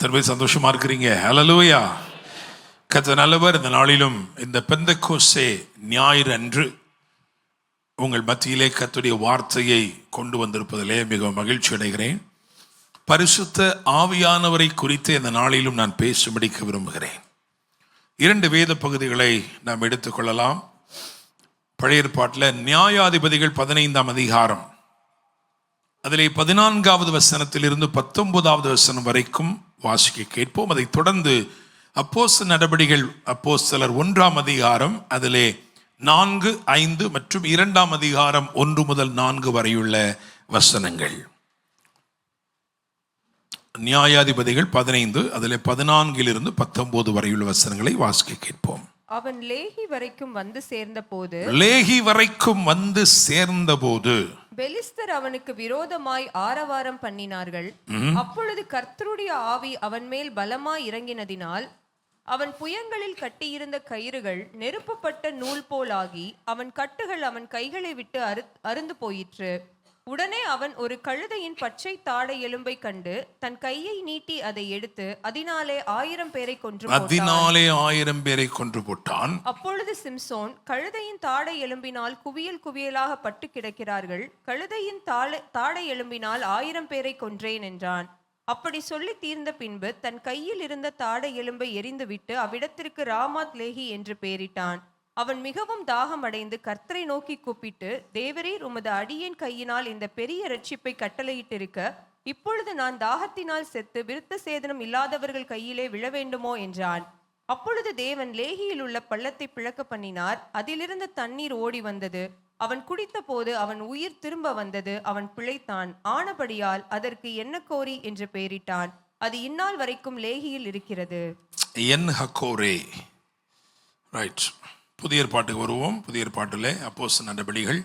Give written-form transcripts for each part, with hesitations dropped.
திரும்ப சந்தோஷமா இருக்கிறீங்க? ஹல்லேலூயா. கர்த்தர் நல்லவர். இந்த நாளிலும் இந்த பெந்தெக்கோஸ்தே ஞாயிறு அன்று உங்கள் மத்தியிலே கர்த்தருடைய வார்த்தையை கொண்டு வந்திருப்பதிலே மிகவும் மகிழ்ச்சி அடைகிறேன். பரிசுத்த ஆவியானவரை குறித்து இந்த நாளிலும் நான் பேசும்படிக்க விரும்புகிறேன். 2 வேத பகுதிகளை நாம் எடுத்துக்கொள்ளலாம். பழைய ஏற்பாட்டில் நியாயாதிபதிகள் 15ஆம் அதிகாரம், அதிலே 14வது வசனத்திலிருந்து 19வது வசனம் வரைக்கும் வாசிக்க கேட்போம். அதை தொடர்ந்து அப்போஸ்தலர் நடபடிகள் அப்போஸ்தலர் 1ஆம் அதிகாரம், அதிலே 4, 5 மற்றும் 2ஆம் அதிகாரம் 1 முதல் 4 வரையுள்ள வசனங்கள். நியாயாதிபதிகள் 15, அதிலே 14 19 வரையுள்ள வசனங்களை வாசிக்க கேட்போம். அவன் லேகி வரைக்கும் வந்து சேர்ந்தபோது பெலிஸ்தர் அவனுக்கு விரோதமாய் ஆரவாரம் பண்ணினார்கள். அப்பொழுது கர்த்தருடைய ஆவி அவன் மேல் பலமாய் இறங்கினதினால் அவன் புயங்களில் கட்டியிருந்த கயிறுகள் நெருப்பப்பட்ட நூல் போலாகி அவன் கட்டுகள் அவன் கைகளை விட்டு அறுந்து போயிற்று. உடனே அவன் ஒரு கழுதையின் பச்சை தாடை எலும்பை கண்டு தன் கையை நீட்டி அதை எடுத்து அதனாலே 1000 பேரை கொன்று போட்டான். அப்பொழுது சிம்சோன், கழுதையின் தாடை எலும்பினால் குவியல் குவியலாக பட்டு கிடக்கிறார்கள், கழுதையின் தாடை எலும்பினால் 1000 பேரை கொன்றேன் என்றான். அப்படி சொல்லி தீர்ந்த பின்பு தன் கையில் இருந்த தாடை எலும்பை எறிந்துவிட்டு அவ்விடத்திற்கு ராமாத் லேகி என்று பெயரிட்டான். அவன் மிகவும் தாகம் அடைந்து கர்த்தரை நோக்கி கூப்பிட்டு, தேவரீர் உமது அடியேன் கையினால் இந்த பெரிய இரட்சிப்பை கட்டளையிட்டிருக்க, இப்பொழுது நான் தாகத்தினால் செத்து விருத்த சேதனம் இல்லாதவர்கள் கையிலே விழ வேண்டுமோ என்றான். அப்பொழுது தேவன் லேகியில் உள்ள பள்ளத்தை பிளக்க பண்ணினார். அதிலிருந்து தண்ணீர் ஓடி வந்தது. அவன் குடித்த போது அவன் உயிர் திரும்ப வந்தது. அவன் பிழைத்தான். ஆனபடியால் அதற்கு என்ஹக்கோரே என்று பெயரிட்டான். அது இந்நாள் வரைக்கும் லேகியில் இருக்கிறது. என்ஹக்கோரே. ரைட். புதிய ஏற்பாட்டுக்கு வருவோம். புதிய ஏற்பாட்டிலே அப்போஸ்தலர் நடபடிகள்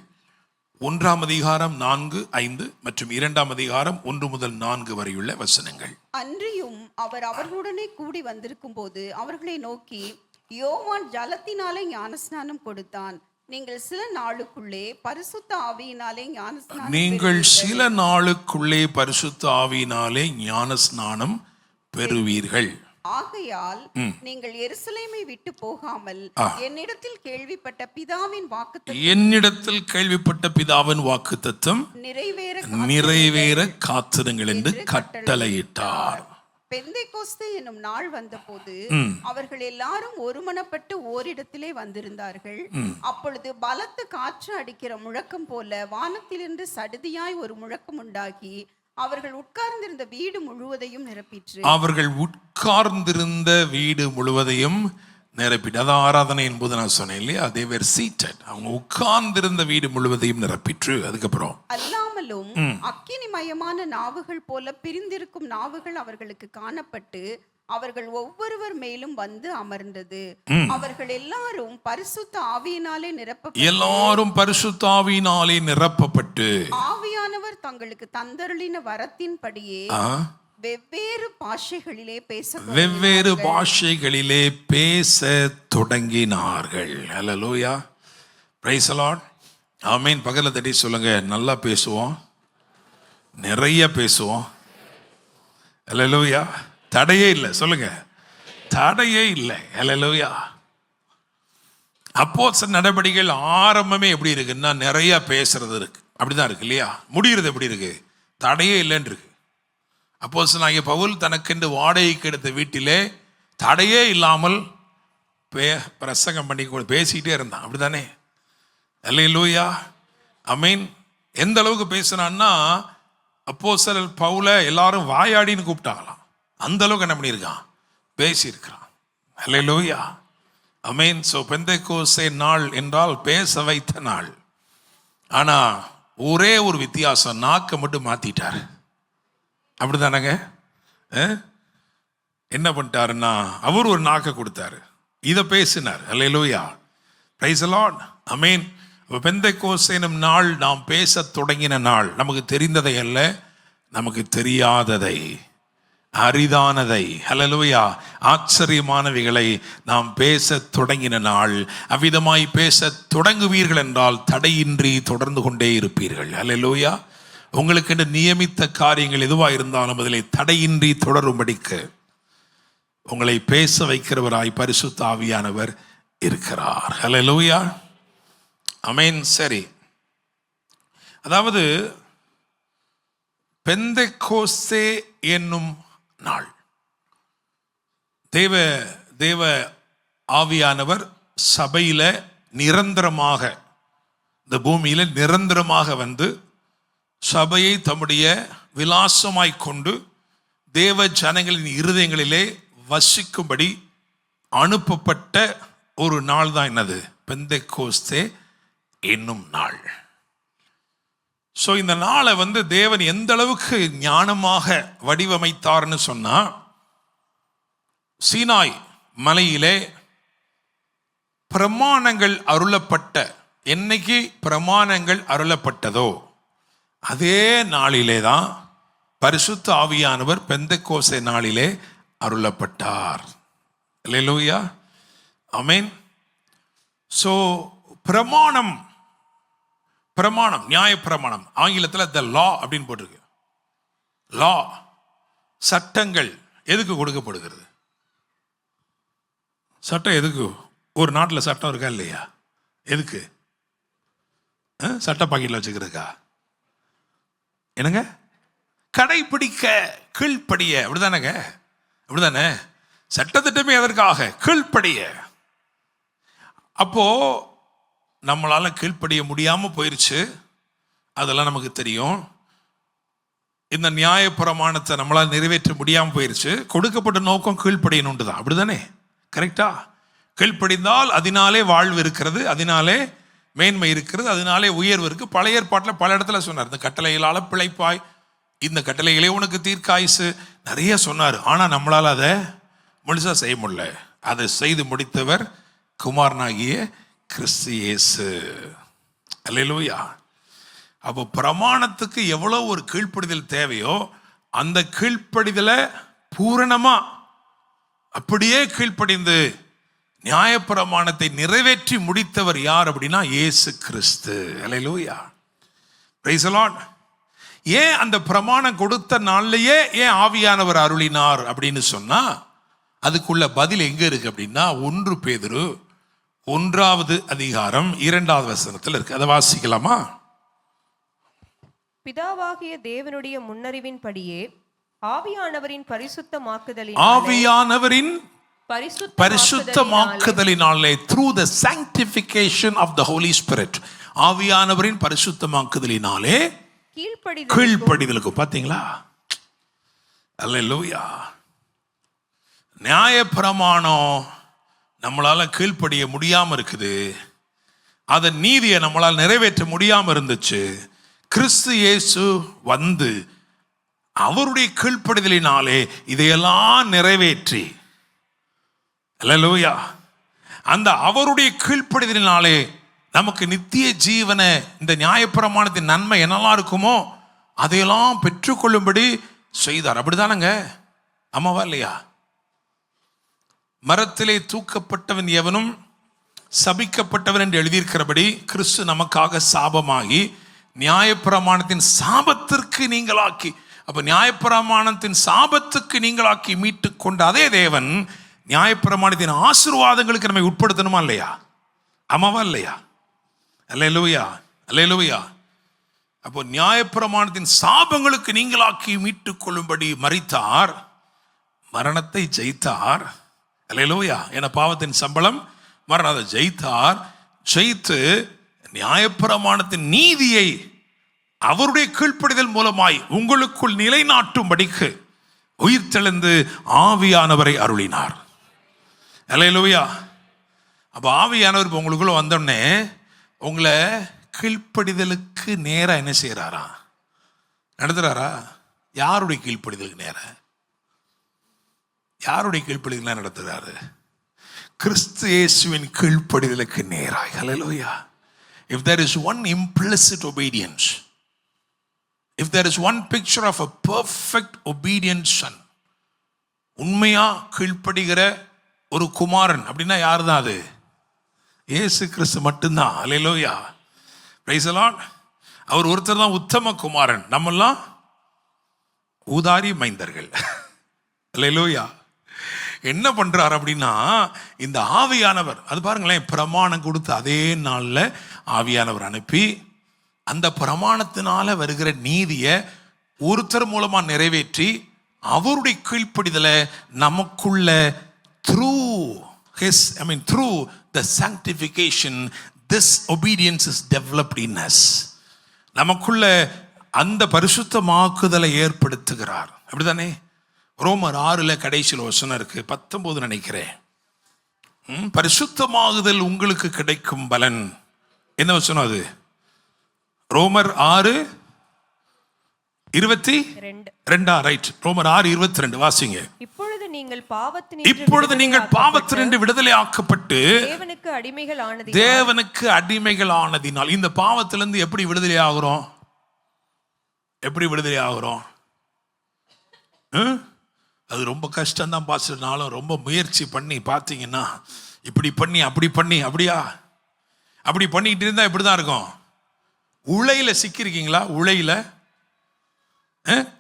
1ஆம் அதிகாரம் 4, 5 மற்றும் 2ஆம் அதிகாரம் 1 முதல் 4 வரையுள்ள வசனங்கள். அன்றியும் அவர் அவர்களுடனே கூடி வந்திருக்கும் போது அவர்களை நோக்கி, யோவான் ஜலத்தினாலே ஞானஸ்நானம் கொடுத்தான். நீங்கள் சில நாளுக்குள்ளே பரிசுத்த ஆவியினாலே ஞானஸ்நானம் பெறுவீர்கள். ஆகையால் நீங்கள் எருசலேமை விட்டு போகாமல் என்னிடத்தில் கேள்விப்பட்ட பிதாவின் வாக்குத்தத்தம் நிறைவேற காத்திருங்கள் என்று கட்டளையிட்டார். பெந்தைக்கோஸ்து என்னும் நாள் வந்தபோது அவர்கள் எல்லாரும் ஒருமனப்பட்டு ஓரிடத்திலே வந்திருந்தார்கள். அப்பொழுது பலத்த காற்று அடிக்கிற முழக்கம் போல வானத்திலிருந்து சடுதியாய் ஒரு முழக்கம் உண்டாகி அவர்கள் உட்கார்ந்திருந்த வீடு முழுவதையும் நிரப்பிற்று. அதான் ஆராதனையின் போது நான் சொன்னேன் இல்லையா? they were seated. அவங்க உட்கார்ந்திருந்த வீடு முழுவதையும் நிரப்பிற்று. அதுக்கப்புறம் அல்லாமலும் அக்கினிமயமான நாவுகள் போல பிரிந்திருக்கும் நாவுகள் அவர்களுக்கு காணப்பட்டு அவர்கள் ஒவ்வொருவர் மேலும் வந்து அமர்ந்தது. அவர்கள் எல்லாரும் பரிசுத்த ஆவியினாலே நிரப்பப்பட்டு ஆவியானவர் தங்களுக்கு தந்தருளின வரத்தின்படியே வெவ்வேறு பாஷைகளிலே பேச தொடங்கினார்கள். ஹல்லேலூயா. Praise the Lord. ஆமென். பகல தட்டி சொல்லுங்க, நல்லா பேசுவோம், நிறைய பேசுவோம். ஹல்லேலூயா. தடையே இல்லை. சொல்லுங்க, தடையே இல்லை. ஹல்லேலூயா. அப்போஸ்தலர் நடபடிகள் ஆரம்பமே எப்படி இருக்குன்னா, நிறைய பேசுறது இருக்கு, அப்படிதான் இருக்கு இல்லையா? முடிகிறது எப்படி இருக்கு? தடையே இல்லைன்னு இருக்கு. அப்போஸ்தலனாகிய பவுல் தனக்கென்று வாடகைக்கு எடுத்த வீட்டிலே தடையே இல்லாமல் பிரசங்கம் பண்ணி பேசிக்கிட்டே இருந்தான், அப்படித்தானே? ஹல்லேலூயா. ஆமென். எந்த அளவுக்கு பேசுனான்னா, அப்போஸ்தலர் பவுல எல்லாரும் வாயாடின்னு கூப்பிட்டாங்களாம். அந்த அளவுக்கு என்ன பண்ணியிருக்கான்? பேசியிருக்கிறான். ஹல்லேலூயா. ஆமென். சோ பெந்தெக்கோஸ்தே நாள் என்றால் பேச வைத்த நாள். ஆனா ஒரே ஒரு வித்தியாசம், நாக்க மட்டும் மாத்திட்டார். அப்படிதானங்க? என்ன பண்ணிட்டாருன்னா, அவர் ஒரு நாக்க கொடுத்தாரு, இதை பேசினார். ஹல்லேலூயா. Praise the Lord. ஆமென். பெந்தெக்கோஸ்தே நாள் நாம் பேச தொடங்கின நாள். நமக்கு தெரிந்ததை அல்ல, நமக்கு தெரியாததை, அரிதானதை, ஹல்லேலூயா, ஆச்சரியமானவைகளை நாம் பேச தொடங்கின நாள். அவ்விதமாய் பேச தொடங்குவீர்கள் என்றால் தடையின்றி தொடர்ந்து கொண்டே இருப்பீர்கள். ஹல்லேலூயா. உங்களுக்கு நியமித்த காரியங்கள் எதுவாக இருந்தாலும் அதிலே தடையின்றி தொடரும்படிக்கு உங்களை பேச வைக்கிறவராய் பரிசுத்த ஆவியானவர் இருக்கிறார். ஹல்லேலூயா, ஆமென். சரி, அதாவது பெந்தெக்கோஸ்தே என்னும் நாள், தேவ ஆவியானவர் சபையில நிரந்தரமாக, இந்த பூமியில நிரந்தரமாக வந்து சபையை தம்முடைய விலாசமாய் கொண்டு தேவ ஜனங்களின் இருதயங்களிலே வசிக்கும்படி அனுப்பப்பட்ட ஒரு நாள் தான் என்னது? பெந்தெக்கோஸ்தே என்னும் நாள். ஸோ இந்த நாளை வந்து தேவன் எந்த அளவுக்கு ஞானமாக வடிவமைத்தார்னு சொன்னா, சீனாய் மலையிலே பிரமாணங்கள் அருளப்பட்ட, என்னைக்கு பிரமாணங்கள் அருளப்பட்டதோ அதே நாளிலே தான் பரிசுத்த ஆவியானவர் பெந்தெக்கோஸ்தே நாளிலே அருளப்பட்டார். அல்லேலூயா, ஆமென். ஸோ பிரமாணம், நியாய பிரமாணம், ஆங்கிலத்தில் த லா அப்படின்னு போட்டிருக்கு. லா, சட்டங்கள் எதுக்கு கொடுக்கப்படுகிறது? சட்டம் எதுக்கு? ஒரு நாட்டில் சட்டம் இருக்கா இல்லையா? எதுக்கு? சட்ட பாக்கெட்டில் வச்சுக்கிறதுக்கா? என்னங்க? கடைபிடிக்க, கீழ்ப்படிய, அப்படிதானங்க? அப்படிதானே? சட்டத்திட்டமே எதற்காக? கீழ்ப்படிய. அப்போ நம்மளால கீழ்ப்படிய முடியாம போயிருச்சு, அதெல்லாம் நமக்கு தெரியும். இந்த நியாய பிரமாணத்தை நம்மளால் நிறைவேற்ற முடியாம போயிருச்சு. கொடுக்கப்பட்ட நோக்கம் கீழ்ப்படியணுண்டு தான், அப்படிதானே? கரெக்டா? கீழ்ப்படிந்தால் அதனாலே வாழ்வு இருக்கிறது, அதனாலே மேன்மை இருக்கிறது, அதனாலே உயர்வு இருக்கு. பழைய ஏற்பாட்டில் பல இடத்துல சொன்னார், இந்த கட்டளைகளால பிழைப்பாய், இந்த கட்டளைகளே உனக்கு தீர்க்காயுசு, நிறைய சொன்னார். ஆனா நம்மளால அதை முழுசா செய்ய முடியல. அதை செய்து முடித்தவர் குமாரனாகிய கிறிஸ்து இயேசு. அல்லேலூயா. அப்போ பிரமாணத்துக்கு எவ்வளவு ஒரு கீழ்ப்படிதல் தேவையோ அந்த கீழ்ப்படிதலை பூரணமா அப்படியே கீழ்ப்படிந்து நியாயப்பிரமாணத்தை நிறைவேற்றி முடித்தவர் யார் அப்படின்னா இயேசு கிறிஸ்து. அல்லேலூயா, பிரைஸ் தி லார்ட். ஏன் அந்த பிரமாணம் கொடுத்த நாள்லயே ஏன் ஆவியானவர் அருளினார் அப்படின்னு சொன்னா, அதுக்குள்ள பதில் எங்க இருக்கு அப்படின்னா 1 பேதுரு 1 அதிகாரம் 2 வசனத்தில் இருக்கு. அதை வாசிக்கலாமா? பிதாவாகிய தேவனுடைய முன்னறிவின்படியே ஆவியானவரின் பரிசுத்தமாக்குதலினாலே through the sanctification of the Holy Spirit, ஆவியானவரின் பரிசுத்தமாக்குதலினாலே கீழ்ப்படிதலுக்கு. பாத்தீங்களா? அல்லேலூயா. நியாயப்பிரமாணம் நம்மளால கீழ்ப்படிய முடியாம இருக்குது, அதன் நீதியை நம்மளால் நிறைவேற்ற முடியாம இருந்துச்சு. கிறிஸ்து இயேசு வந்து அவருடைய கீழ்ப்படிதலினாலே இதையெல்லாம் நிறைவேற்றி, அல்லேலூயா, அந்த அவருடைய கீழ்ப்படிதலினாலே நமக்கு நித்திய ஜீவனை, இந்த நியாயப்பிரமாணத்தின் நன்மை என்னெல்லாம் இருக்குமோ அதையெல்லாம் பெற்றுக்கொள்ளும்படி செய்தார். அப்படிதானங்க? ஆமாவா இல்லையா? மரத்திலே தூக்கப்பட்டவன் எவனும் சபிக்கப்பட்டவன் என்று எழுதியிருக்கிறபடி கிறிஸ்து நமக்காக சாபமாகி நியாயப்பிரமாணத்தின் சாபத்திற்கு நீங்களாக்கி, அப்ப நியாயப்பிரமாணத்தின் சாபத்துக்கு நீங்களாக்கி மீட்டு கொண்ட அதே தேவன் நியாயப்பிரமாணத்தின் ஆசீர்வாதங்களுக்கு நம்மை உட்படுத்தணுமா இல்லையா? ஆமாவா இல்லையா? அல்லேலூயா, அல்லேலூயா. அப்போ நியாயப்பிரமாணத்தின் சாபங்களுக்கு நீங்களாக்கி மீட்டுக் கொள்ளும்படி மரித்தார், மரணத்தை ஜெயித்தார். அல்லேலூயா. என பாவத்தின் சம்பளம் மரணத்தை ஜெயித்தார். ஜெயித்து நியாயப்பிரமாணத்தின் நீதியை அவருடைய கீழ்ப்படிதல் மூலமாய் உங்களுக்குள் நிலைநாட்டும்படிக்கு உயிர்த்தெழுந்து ஆவியானவரை அருளினார். அல்லேலூயா. அப்போ ஆவியானவர் இப்போ உங்களுக்குள்ள வந்தோடனே உங்களை கீழ்ப்படிதலுக்கு நேராக என்ன செய்யறாரா? நடத்துறாரா? யாருடைய கீழ்ப்படிதலுக்கு நேரா? யாருடைய கீழ்ப்படிதல் நடத்துறாரு? கிறிஸ்து இயேசுவின் கீழ்ப்படிதலுக்கு நேராய். ஹல்லேலூயா. If there is one implicit obedience, if there is one picture of a perfect obedient son, உண்மையா கீழ்ப்படுகிற ஒரு குமாரன் அப்படின்னா யாரு தான் அது? இயேசு கிறிஸ்து மட்டும்தான். அல்லேலூயா, பிரைஸ் தி லார்ட். அவர் ஒருத்தர் தான் உத்தம குமாரன், நம்மெல்லாம் ஊதாரி மைந்தர்கள். அல்லேலூயா. என்ன பண்றார் அப்படின்னா, இந்த ஆவியானவர் அது பாருங்களேன், பிரமாணம் கொடுத்து அதே நாள்ல ஆவியானவர் அனுப்பி அந்த பிரமாணத்தினால வருகிற நீதியை ஒருத்தர் மூலமா நிறைவேற்றி அவருடைய கீழ்ப்படிதலை நமக்குள்ள through the sanctification, this obedience is developed in us. நமக்குள்ள அந்த பரிசுத்தமாக்குதலை ஏற்படுத்துகிறார். அப்படிதானே? ரோமர் 6 கடைசியில் வசனம் இருக்கு, 19 நினைக்கிறேன். பரிசுத்தமாகுதல் உங்களுக்கு கிடைக்கும் பலன். என்ன வசனம் அது? ரோமர் 6:22. ரைட், ரோமர் 6:22 வாசிங்க. இப்பொழுது நீங்கள் பாவத்தினின்று விடுதலை ஆக்கப்பட்டு தேவனுக்கு அடிமைகள் ஆனதினால். இந்த பாவத்திலிருந்து எப்படி விடுதலை ஆகிறோம்? எப்படி விடுதலை ஆகிறோம்? அது ரொம்ப கஷ்டம்தான் பாஸ்டர்னாலும் ரொம்ப முயற்சி பண்ணி பார்த்தீங்கன்னா, இப்படி பண்ணி அப்படி பண்ணி அப்படியா அப்படி பண்ணிட்டு இருந்தா இப்படிதான் இருக்கும். உளையில சிக்கிருக்கீங்களா? உளையில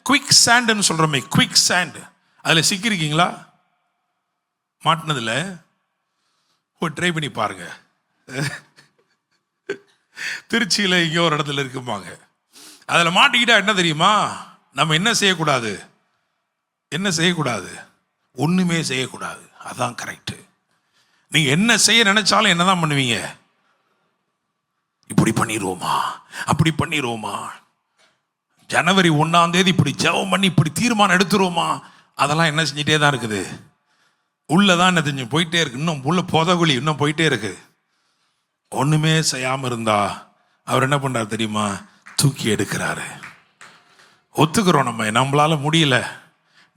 குவிக் சாண்ட்னு சொல்றோமே, குவிக் சாண்ட், அதுல சிக்கிருக்கீங்களா? மாட்டினதுல ட்ரை பண்ணி பாருங்க. திருச்சியில இங்கே ஒரு இடத்துல இருக்குமாங்க, அதுல மாட்டிக்கிட்டா என்ன தெரியுமா? நம்ம என்ன செய்யக்கூடாது? என்ன செய்யக்கூடாது? ஒண்ணுமே செய்யக்கூடாது. அதான் கரெக்ட். நீங்க என்ன செய்ய நினைச்சாலும் என்னதான் பண்ணுவீங்க? இப்படி பண்ணிடுவோமா, அப்படி பண்ணிடுவோமா, ஜனவரி 1ஆம் தேதி இப்படி ஜெபம் பண்ணி இப்படி தீர்மானம் எடுத்துருவோமா, அதெல்லாம் என்ன செஞ்சிட்டே தான் இருக்குது. உள்ளதான் என்ன தெரிஞ்சு போயிட்டே இருக்கு. இன்னும் உள்ள புதகுழி இன்னும் போயிட்டே இருக்கு. ஒண்ணுமே செய்யாம இருந்தா அவர் என்ன பண்றாரு தெரியுமா? தூக்கி எடுக்கிறாரு. ஒத்துக்கிறோம், நம்மளால முடியல.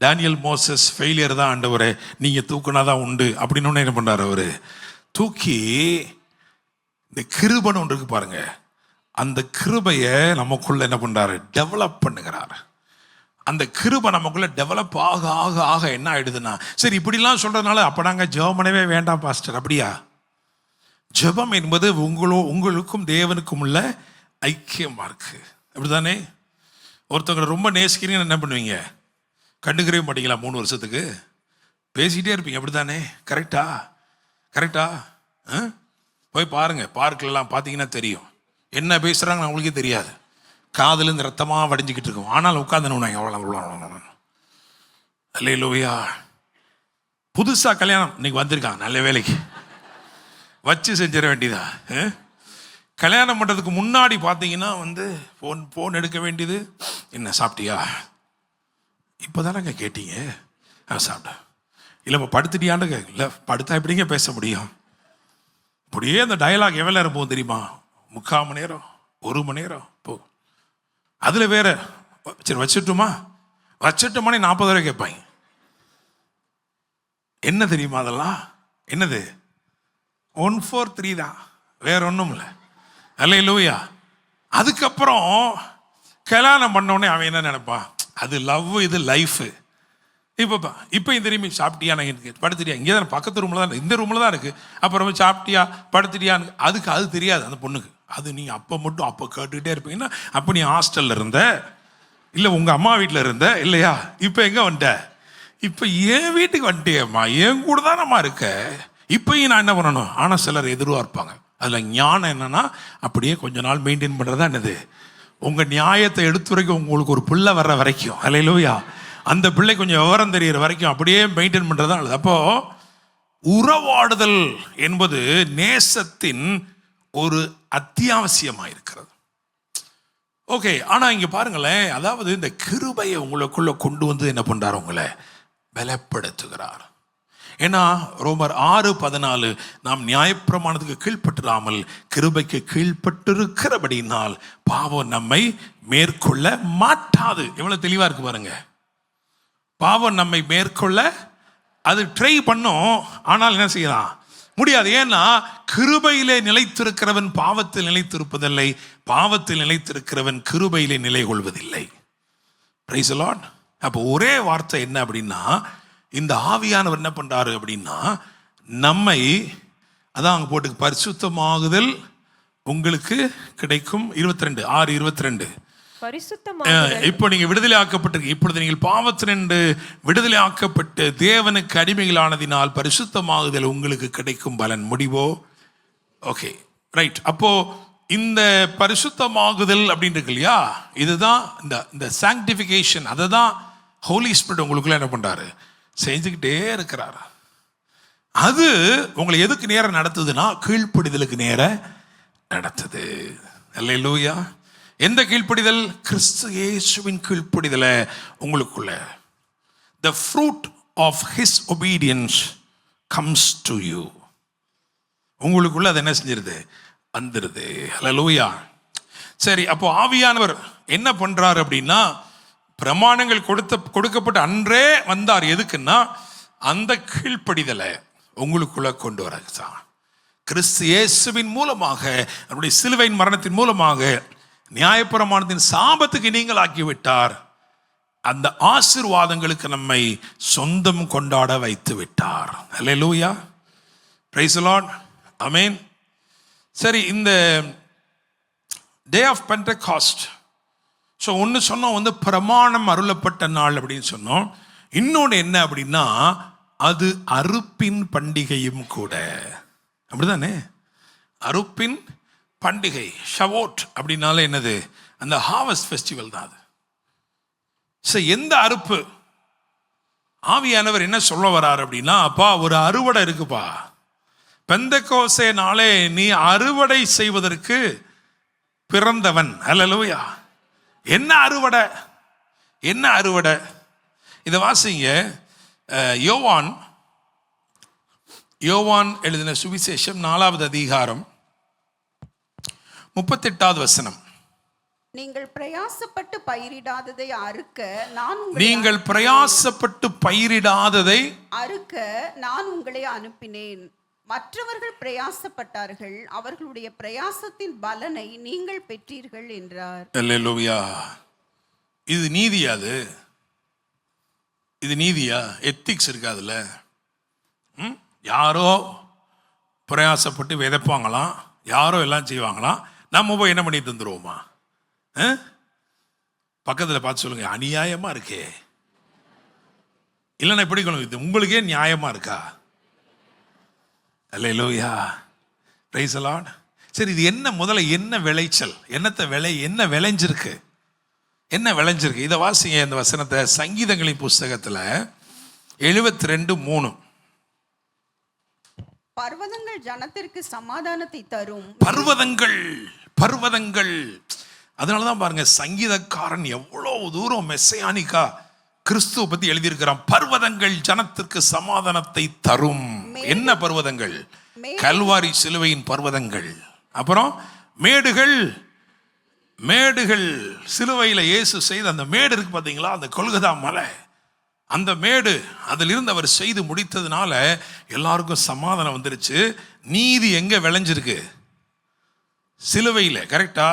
டேனியல் மோசஸ் ஃபெயிலியர் தான் ஆண்டவரே, நீங்க தூக்குனாதான் உண்டு அப்படின்னு என்ன பண்றாரு? அவரு தூக்கி இந்த கிருபைன்னு ஒன்று இருக்கு பாருங்க, அந்த கிருபையை நமக்குள்ள என்ன பண்றாரு? டெவலப் பண்ணுகிறாரு. அந்த கிருபை நமக்குள்ள டெவலப் ஆக ஆக ஆக என்ன ஆயிடுதுன்னா, சரி இப்படிலாம் சொல்றதுனால அப்ப நாங்க ஜெபம் பண்ணவே வேண்டாம் பாஸ்டர். அப்படியா? ஜெபம் என்பது உங்களுக்கும் தேவனுக்கும் உள்ள ஐக்கியமா இருக்கு. அப்படிதானே? ஒருத்தவங்களை ரொம்ப நேசிக்கிறீங்கன்னு என்ன பண்ணுவீங்க? கண்டுக்கவே மாட்டீங்களா? 3 வருஷத்துக்கு பேசிட்டே இருப்பீங்க. அப்படித்தானே? கரெக்டா? கரெக்டா? போய் பாருங்க, பார்க்கலாம் பார்த்தீங்கன்னா தெரியும். என்ன பேசுறாங்க அவங்களுக்கே தெரியாது. காதுலேருந்து ரத்தமா வடிஞ்சிக்கிட்டு இருக்கும். ஆனால் உட்காந்துன்னு அல்லேலூயா. புதுசா கல்யாணம் இன்னைக்கு வந்திருக்காங்க, நல்ல வேலைக்கு வச்சு செஞ்சிட வேண்டியதா. கல்யாணம் பண்ணுறதுக்கு முன்னாடி பார்த்தீங்கன்னா ஃபோன் எடுக்க வேண்டியது. என்ன சாப்பிட்டியா? இப்போதானங்க கேட்டீங்க. சாப்பிட்டேன். இல்லை இப்போ படுத்துட்டியான்னு. இல்லை படுத்தா எப்படிங்க பேச முடியும்? இப்படியே அந்த டயலாக் எவ்வளோ நேரம் போகும் தெரியுமா? 3/4 மணி நேரம், 1 மணி நேரம் போ. அதில் வேற சரி வச்சுட்டுமா, வச்சுட்டோமானே 40 வரை கேட்பாங்க. என்ன தெரியுமா அதெல்லாம்? என்னது? 143 தான், வேற ஒன்றும் இல்லை. அல்லேலூயா. அதுக்கப்புறம் கல்யாணம் பண்ணோடனே அவன் என்ன நினைப்பான்? அது லவ், இது லைஃப். இப்போ தெரியுமே, சாப்பிட்டியா, நான் படுத்துட்டியா, இங்கே தான் பக்கத்து ரூமில் தான், இந்த ரூமில் தான் இருக்குது. அப்புறம் சாப்பிட்டியா படுத்துட்டியான்னு அதுக்கு அது தெரியாது அந்த பொண்ணுக்கு. அது நீ அப்போ மட்டும் அப்போ கேட்டுக்கிட்டே இருப்பீங்கன்னா, அப்போ நீ ஹாஸ்டலில் இருந்த, இல்லை உங்கள் அம்மா வீட்டில் இருந்த இல்லையா? இப்போ எங்கே வந்துட்ட? இப்போ என் வீட்டுக்கு வந்துட்டியம்மா, என் கூட தான் நம்ம இருக்க. இப்போயும் நான் என்ன பண்ணணும்? ஆனால் சிலர் எதிர்பார்ப்பாங்க. அதில் ஞானம் என்னன்னா, அப்படியே கொஞ்ச நாள் மெயின்டைன் பண்ணுறதா என்னது? உங்கள் நியாயத்தை எடுத்து வரைக்கும் உங்களுக்கு ஒரு பிள்ளை வர்ற வரைக்கும், அல்லேலூயா, அந்த பிள்ளை கொஞ்சம் விவரம் தெரிகிற வரைக்கும் அப்படியே மெயின்டைன் பண்ணுறது தான். அப்போ உறவாடுதல் என்பது நேசத்தின் ஒரு அத்தியாவசியமாக இருக்கிறது. ஓகே, ஆனால் இங்கே பாருங்களேன், அதாவது இந்த கிருபையை உங்களுக்குள்ள கொண்டு வந்து என்ன பண்ணுறார்? உங்களை பலப்படுத்துகிறார். ஏன்னா ரோமர் 6:14, நாம் நியாயப்பிரமாணத்துக்கு கீழ்ப்பட்டுறாமல் கிருபைக்கு கீழ்ப்பட்டிருக்கிறபடினால் பாவம் நம்மை மேற்கொள்ள மாட்டாது. எவ்வளவு தெளிவா இருக்கு பாருங்க. பாவம் நம்மை மேற்கொள்ள அது ட்ரை பண்ணும், ஆனால் என்ன செய்யலாம்? முடியாது. ஏன்னா கிருபையிலே நிலைத்திருக்கிறவன் பாவத்தில் நிலைத்திருப்பதில்லை, பாவத்தில் நிலைத்திருக்கிறவன் கிருபையிலே நிலை கொள்வதில்லை. Price the Lord. அப்போ ஒரே வார்த்தை என்ன அப்படின்னா, இந்த ஆவியானவர் என்ன பண்றாரு அப்படின்னா, நம்மை அதான் அங்கே போட்டு பரிசுத்தமாகுதல் உங்களுக்கு கிடைக்கும். 22 6:22 பரிசுத்தமாகுதல் இப்போ நீங்க விடுதலை ஆக்கப்பட்டிருக்கீங்க. இப்பொழுது நீங்கள் பாவத்தினின்று விடுதலை ஆக்கப்பட்டு தேவனுக்கு அடிமைகளானதினால் பரிசுத்தமாகுதல் உங்களுக்கு கிடைக்கும் பலன். முடிவோ? Okay, right. அப்போ இந்த பரிசுத்தமாகுதல் அப்படின்னு இருக்கு இல்லையா, இதுதான் இந்த சாங்டிஃபிகேஷன். அதை தான் ஹோலி ஸ்பிரிட் உங்களுக்குள்ள என்ன பண்றாரு, செஞ்சுக்கிட்டே இருக்கிறார். அது உங்களை எதுக்கு நேரம் நடத்துதுன்னா கீழ்ப்படிதலுக்கு நேர நடத்துது. அல்லேலூயா. எந்த கீழ்ப்படிதல்? கிறிஸ்து இயேசுவின் கீழ்ப்படிதலை உங்களுக்குள்ள. The fruit of his obedience comes to you. உங்களுக்குள்ள அது என்ன செஞ்சிருது, வந்துருது. அல்லேலூயா. சரி, அப்போ ஆவியானவர் என்ன பண்றாரு அப்படின்னா, பிரமாணங்கள் கொடுக்கப்பட்ட அன்றே வந்தார். எதுக்குன்னா அந்த கீழ்ப்படிதலை உங்களுக்குள்ள கொண்டு வரதான். கிறிஸ்து இயேசுவின் மூலமாக, அவருடைய சிலுவையின் மரணத்தின் மூலமாக நியாயப்பிரமாணத்தின் சாபத்துக்கு நீங்கள் ஆக்கிவிட்டார். அந்த ஆசீர்வாதங்களுக்கு நம்மை சொந்தம் கொண்டாட வைத்து விட்டார். அல்லேலூயா, பிரைஸ் தி லார்ட், ஆமென். சரி, இந்த டே ஆஃப் பெண்டெகாஸ்ட், ஸோ ஒன்று சொன்னோம் பிரமாணம் அருளப்பட்ட நாள் அப்படின்னு சொன்னோம். இன்னொன்று என்ன அப்படின்னா, அது அறுப்பின் பண்டிகையும் கூட. அப்படிதானே? அறுப்பின் பண்டிகை, ஷவோட் அப்படின்னால என்னது, அந்த ஹார்வெஸ்ட் ஃபெஸ்டிவல் தான் அது. ஸோ எந்த அறுப்பு? ஆவியானவர் என்ன சொல்ல வர்றார் அப்படின்னா, அப்பா ஒரு அறுவடை இருக்குப்பா, பெந்தெகோஸ்தே நாளே நீ அறுவடை செய்வதற்கு பிறந்தவன். அல்லேலூயா. என்ன அறுவடை? என்ன அறுவடை? இதை வாசிங்க. யோவான் எழுதின சுவிசேஷம் 4வது அதிகாரம் 38வது வசனம். நீங்கள் பிரயாசப்பட்டு பயிரிடாததை அறுக்க நான் உங்களை அனுப்பினேன். மற்றவர்கள் பிரயாசப்பட்டார்கள், அவர்களுடைய பிரயாசத்தின் பலனை நீங்கள் பெற்றீர்கள் என்றார். அல்லேலூயா. இது நீதியா? இது நீதியா? எத்திக்ஸ் இருக்காதுல்ல? யாரோ பிரயாசப்பட்டு விதைப்பாங்களாம், யாரோ எல்லாம் செய்வாங்களாம், நம்ம போய் என்ன பண்ணி தந்துருவோமா? பக்கத்தில் பார்த்து சொல்லுங்க, அநியாயமா இருக்கே. இல்லைன்னா எப்படி இது உங்களுக்கே நியாயமா இருக்கா? அல்லேலூயா, பிரைஸ் தி லார்ட். சரி, இது என்ன முதல்ல என்ன விளைச்சல், என்ன விளைஞ்சிருக்கு, என்ன விளைஞ்சிருக்கு? இதை வாசிங்க இந்த வசனத்தை. சங்கீதங்களின் புஸ்தகத்தில் 72:3. பர்வதங்கள் ஜனத்திற்கு சமாதானத்தை தரும். பர்வதங்கள். அதனாலதான் பாருங்க, சங்கீதக்காரன் எவ்வளவு தூரம் மெஸ்ஸியானிக்கா கிறிஸ்துவ பத்தி எழுதியிருக்கிறான். பர்வதங்கள் ஜனத்திற்கு சமாதானத்தை தரும். என்ன பர்வதங்கள்? கல்வாரி சிலுவையின் பர்வதங்கள். அப்புறம் மேடுகள் சிலுவையில் இயேசு செய்த அந்த மேடு இருக்கு பார்த்தீங்களா, அந்த கொல்கதா மலை, அந்த மேடு, அதிலிருந்து அவர் செய்து முடித்ததுனால எல்லாருக்கும் சமாதானம் வந்துருச்சு. நீதி எங்க விளைஞ்சிருக்கு? சிலுவையில். கரெக்டா?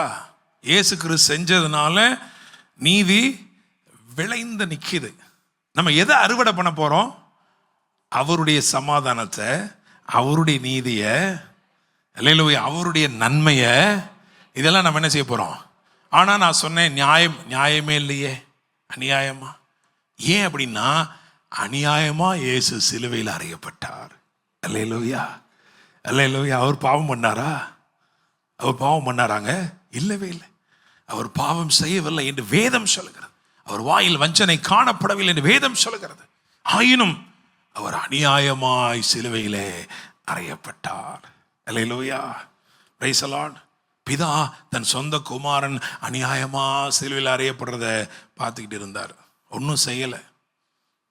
இயேசு கிறிஸ்து செஞ்சதுனால நீதி விளைந்து நிற்கிது. நம்ம எதை அறுவடை பண்ண போறோம்? அவருடைய சமாதானத்தை, அவருடைய நீதியை, அல்லேலூயா, அவருடைய நன்மையை, இதெல்லாம் நம்ம என்ன செய்ய போறோம்? ஆனா நான் சொன்னேன், நியாயமே இல்லையே, அநியாயமா. ஏன் அப்படின்னா, அநியாயமா இயேசு சிலுவையில் அறையப்பட்டார். அல்லேலூயா, அல்லேலூயா. அவர் பாவம் பண்ணாராங்க? இல்லவே இல்லை. அவர் பாவம் செய்யவில்லை என்று வேதம் சொல்லுகிறது. அவர் வாயில் வஞ்சனை காணப்படவில்லை என்று வேதம் சொல்லுகிறது. ஆயினும் அவர் அநியாயமாய் சிலுவையிலே அறையப்பட்டார். அல்லேலூயா, பிரைஸ் தி லார்ட். பிதா தன் சொந்த குமாரன் அநியாயமா சிலுவையில் அறையப்படுறத பார்த்துக்கிட்டு இருந்தார், ஒன்றும் செய்யலை.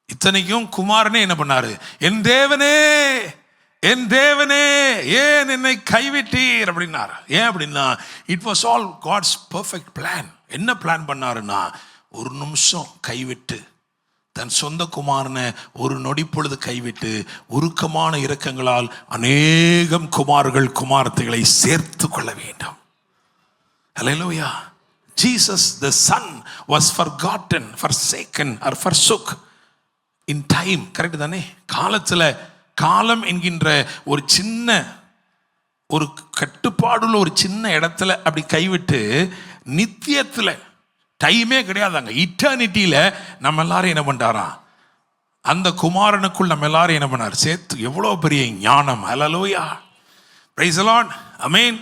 இத்தனைக்கும் குமாரனே என்ன பண்ணாரு? என் தேவனே ஏன் என்னை கைவிட்டீர் அப்படின்னார். ஏன் அப்படின்னா, it was all God's perfect plan. என்ன பிளான் பண்ணாருன்னா, ஒரு நிமிஷம் கைவிட்டு, தன் சொந்த குமாரனை ஒரு நொடி பொழுது கைவிட்டு, உருக்கமான இரக்கங்களால் அநேகம் குமார்த்திகளை சேர்த்து கொள்ள வேண்டும். Hallelujah. Jesus the Son was forgotten, forsaken or forsook in time. Correct தானே? காலம் என்கின்ற ஒரு சின்ன, ஒரு கட்டுப்பாடுள்ள ஒரு சின்ன இடத்துல அப்படி கைவிட்டு, நித்தியத்தில் டைமே கிடையாதாங்க. இட்டர்னிட்டியில நம்ம எல்லாரும் என்ன பண்ணிட்டாராம், அந்த குமாரனுக்குள் நம்ம எல்லாரும் என்ன பண்ணார் சேர்த்து. எவ்வளோ பெரிய ஞானம். ஹல்லேலூயா, பிரைஸ் தி லார்ட், ஆமென்.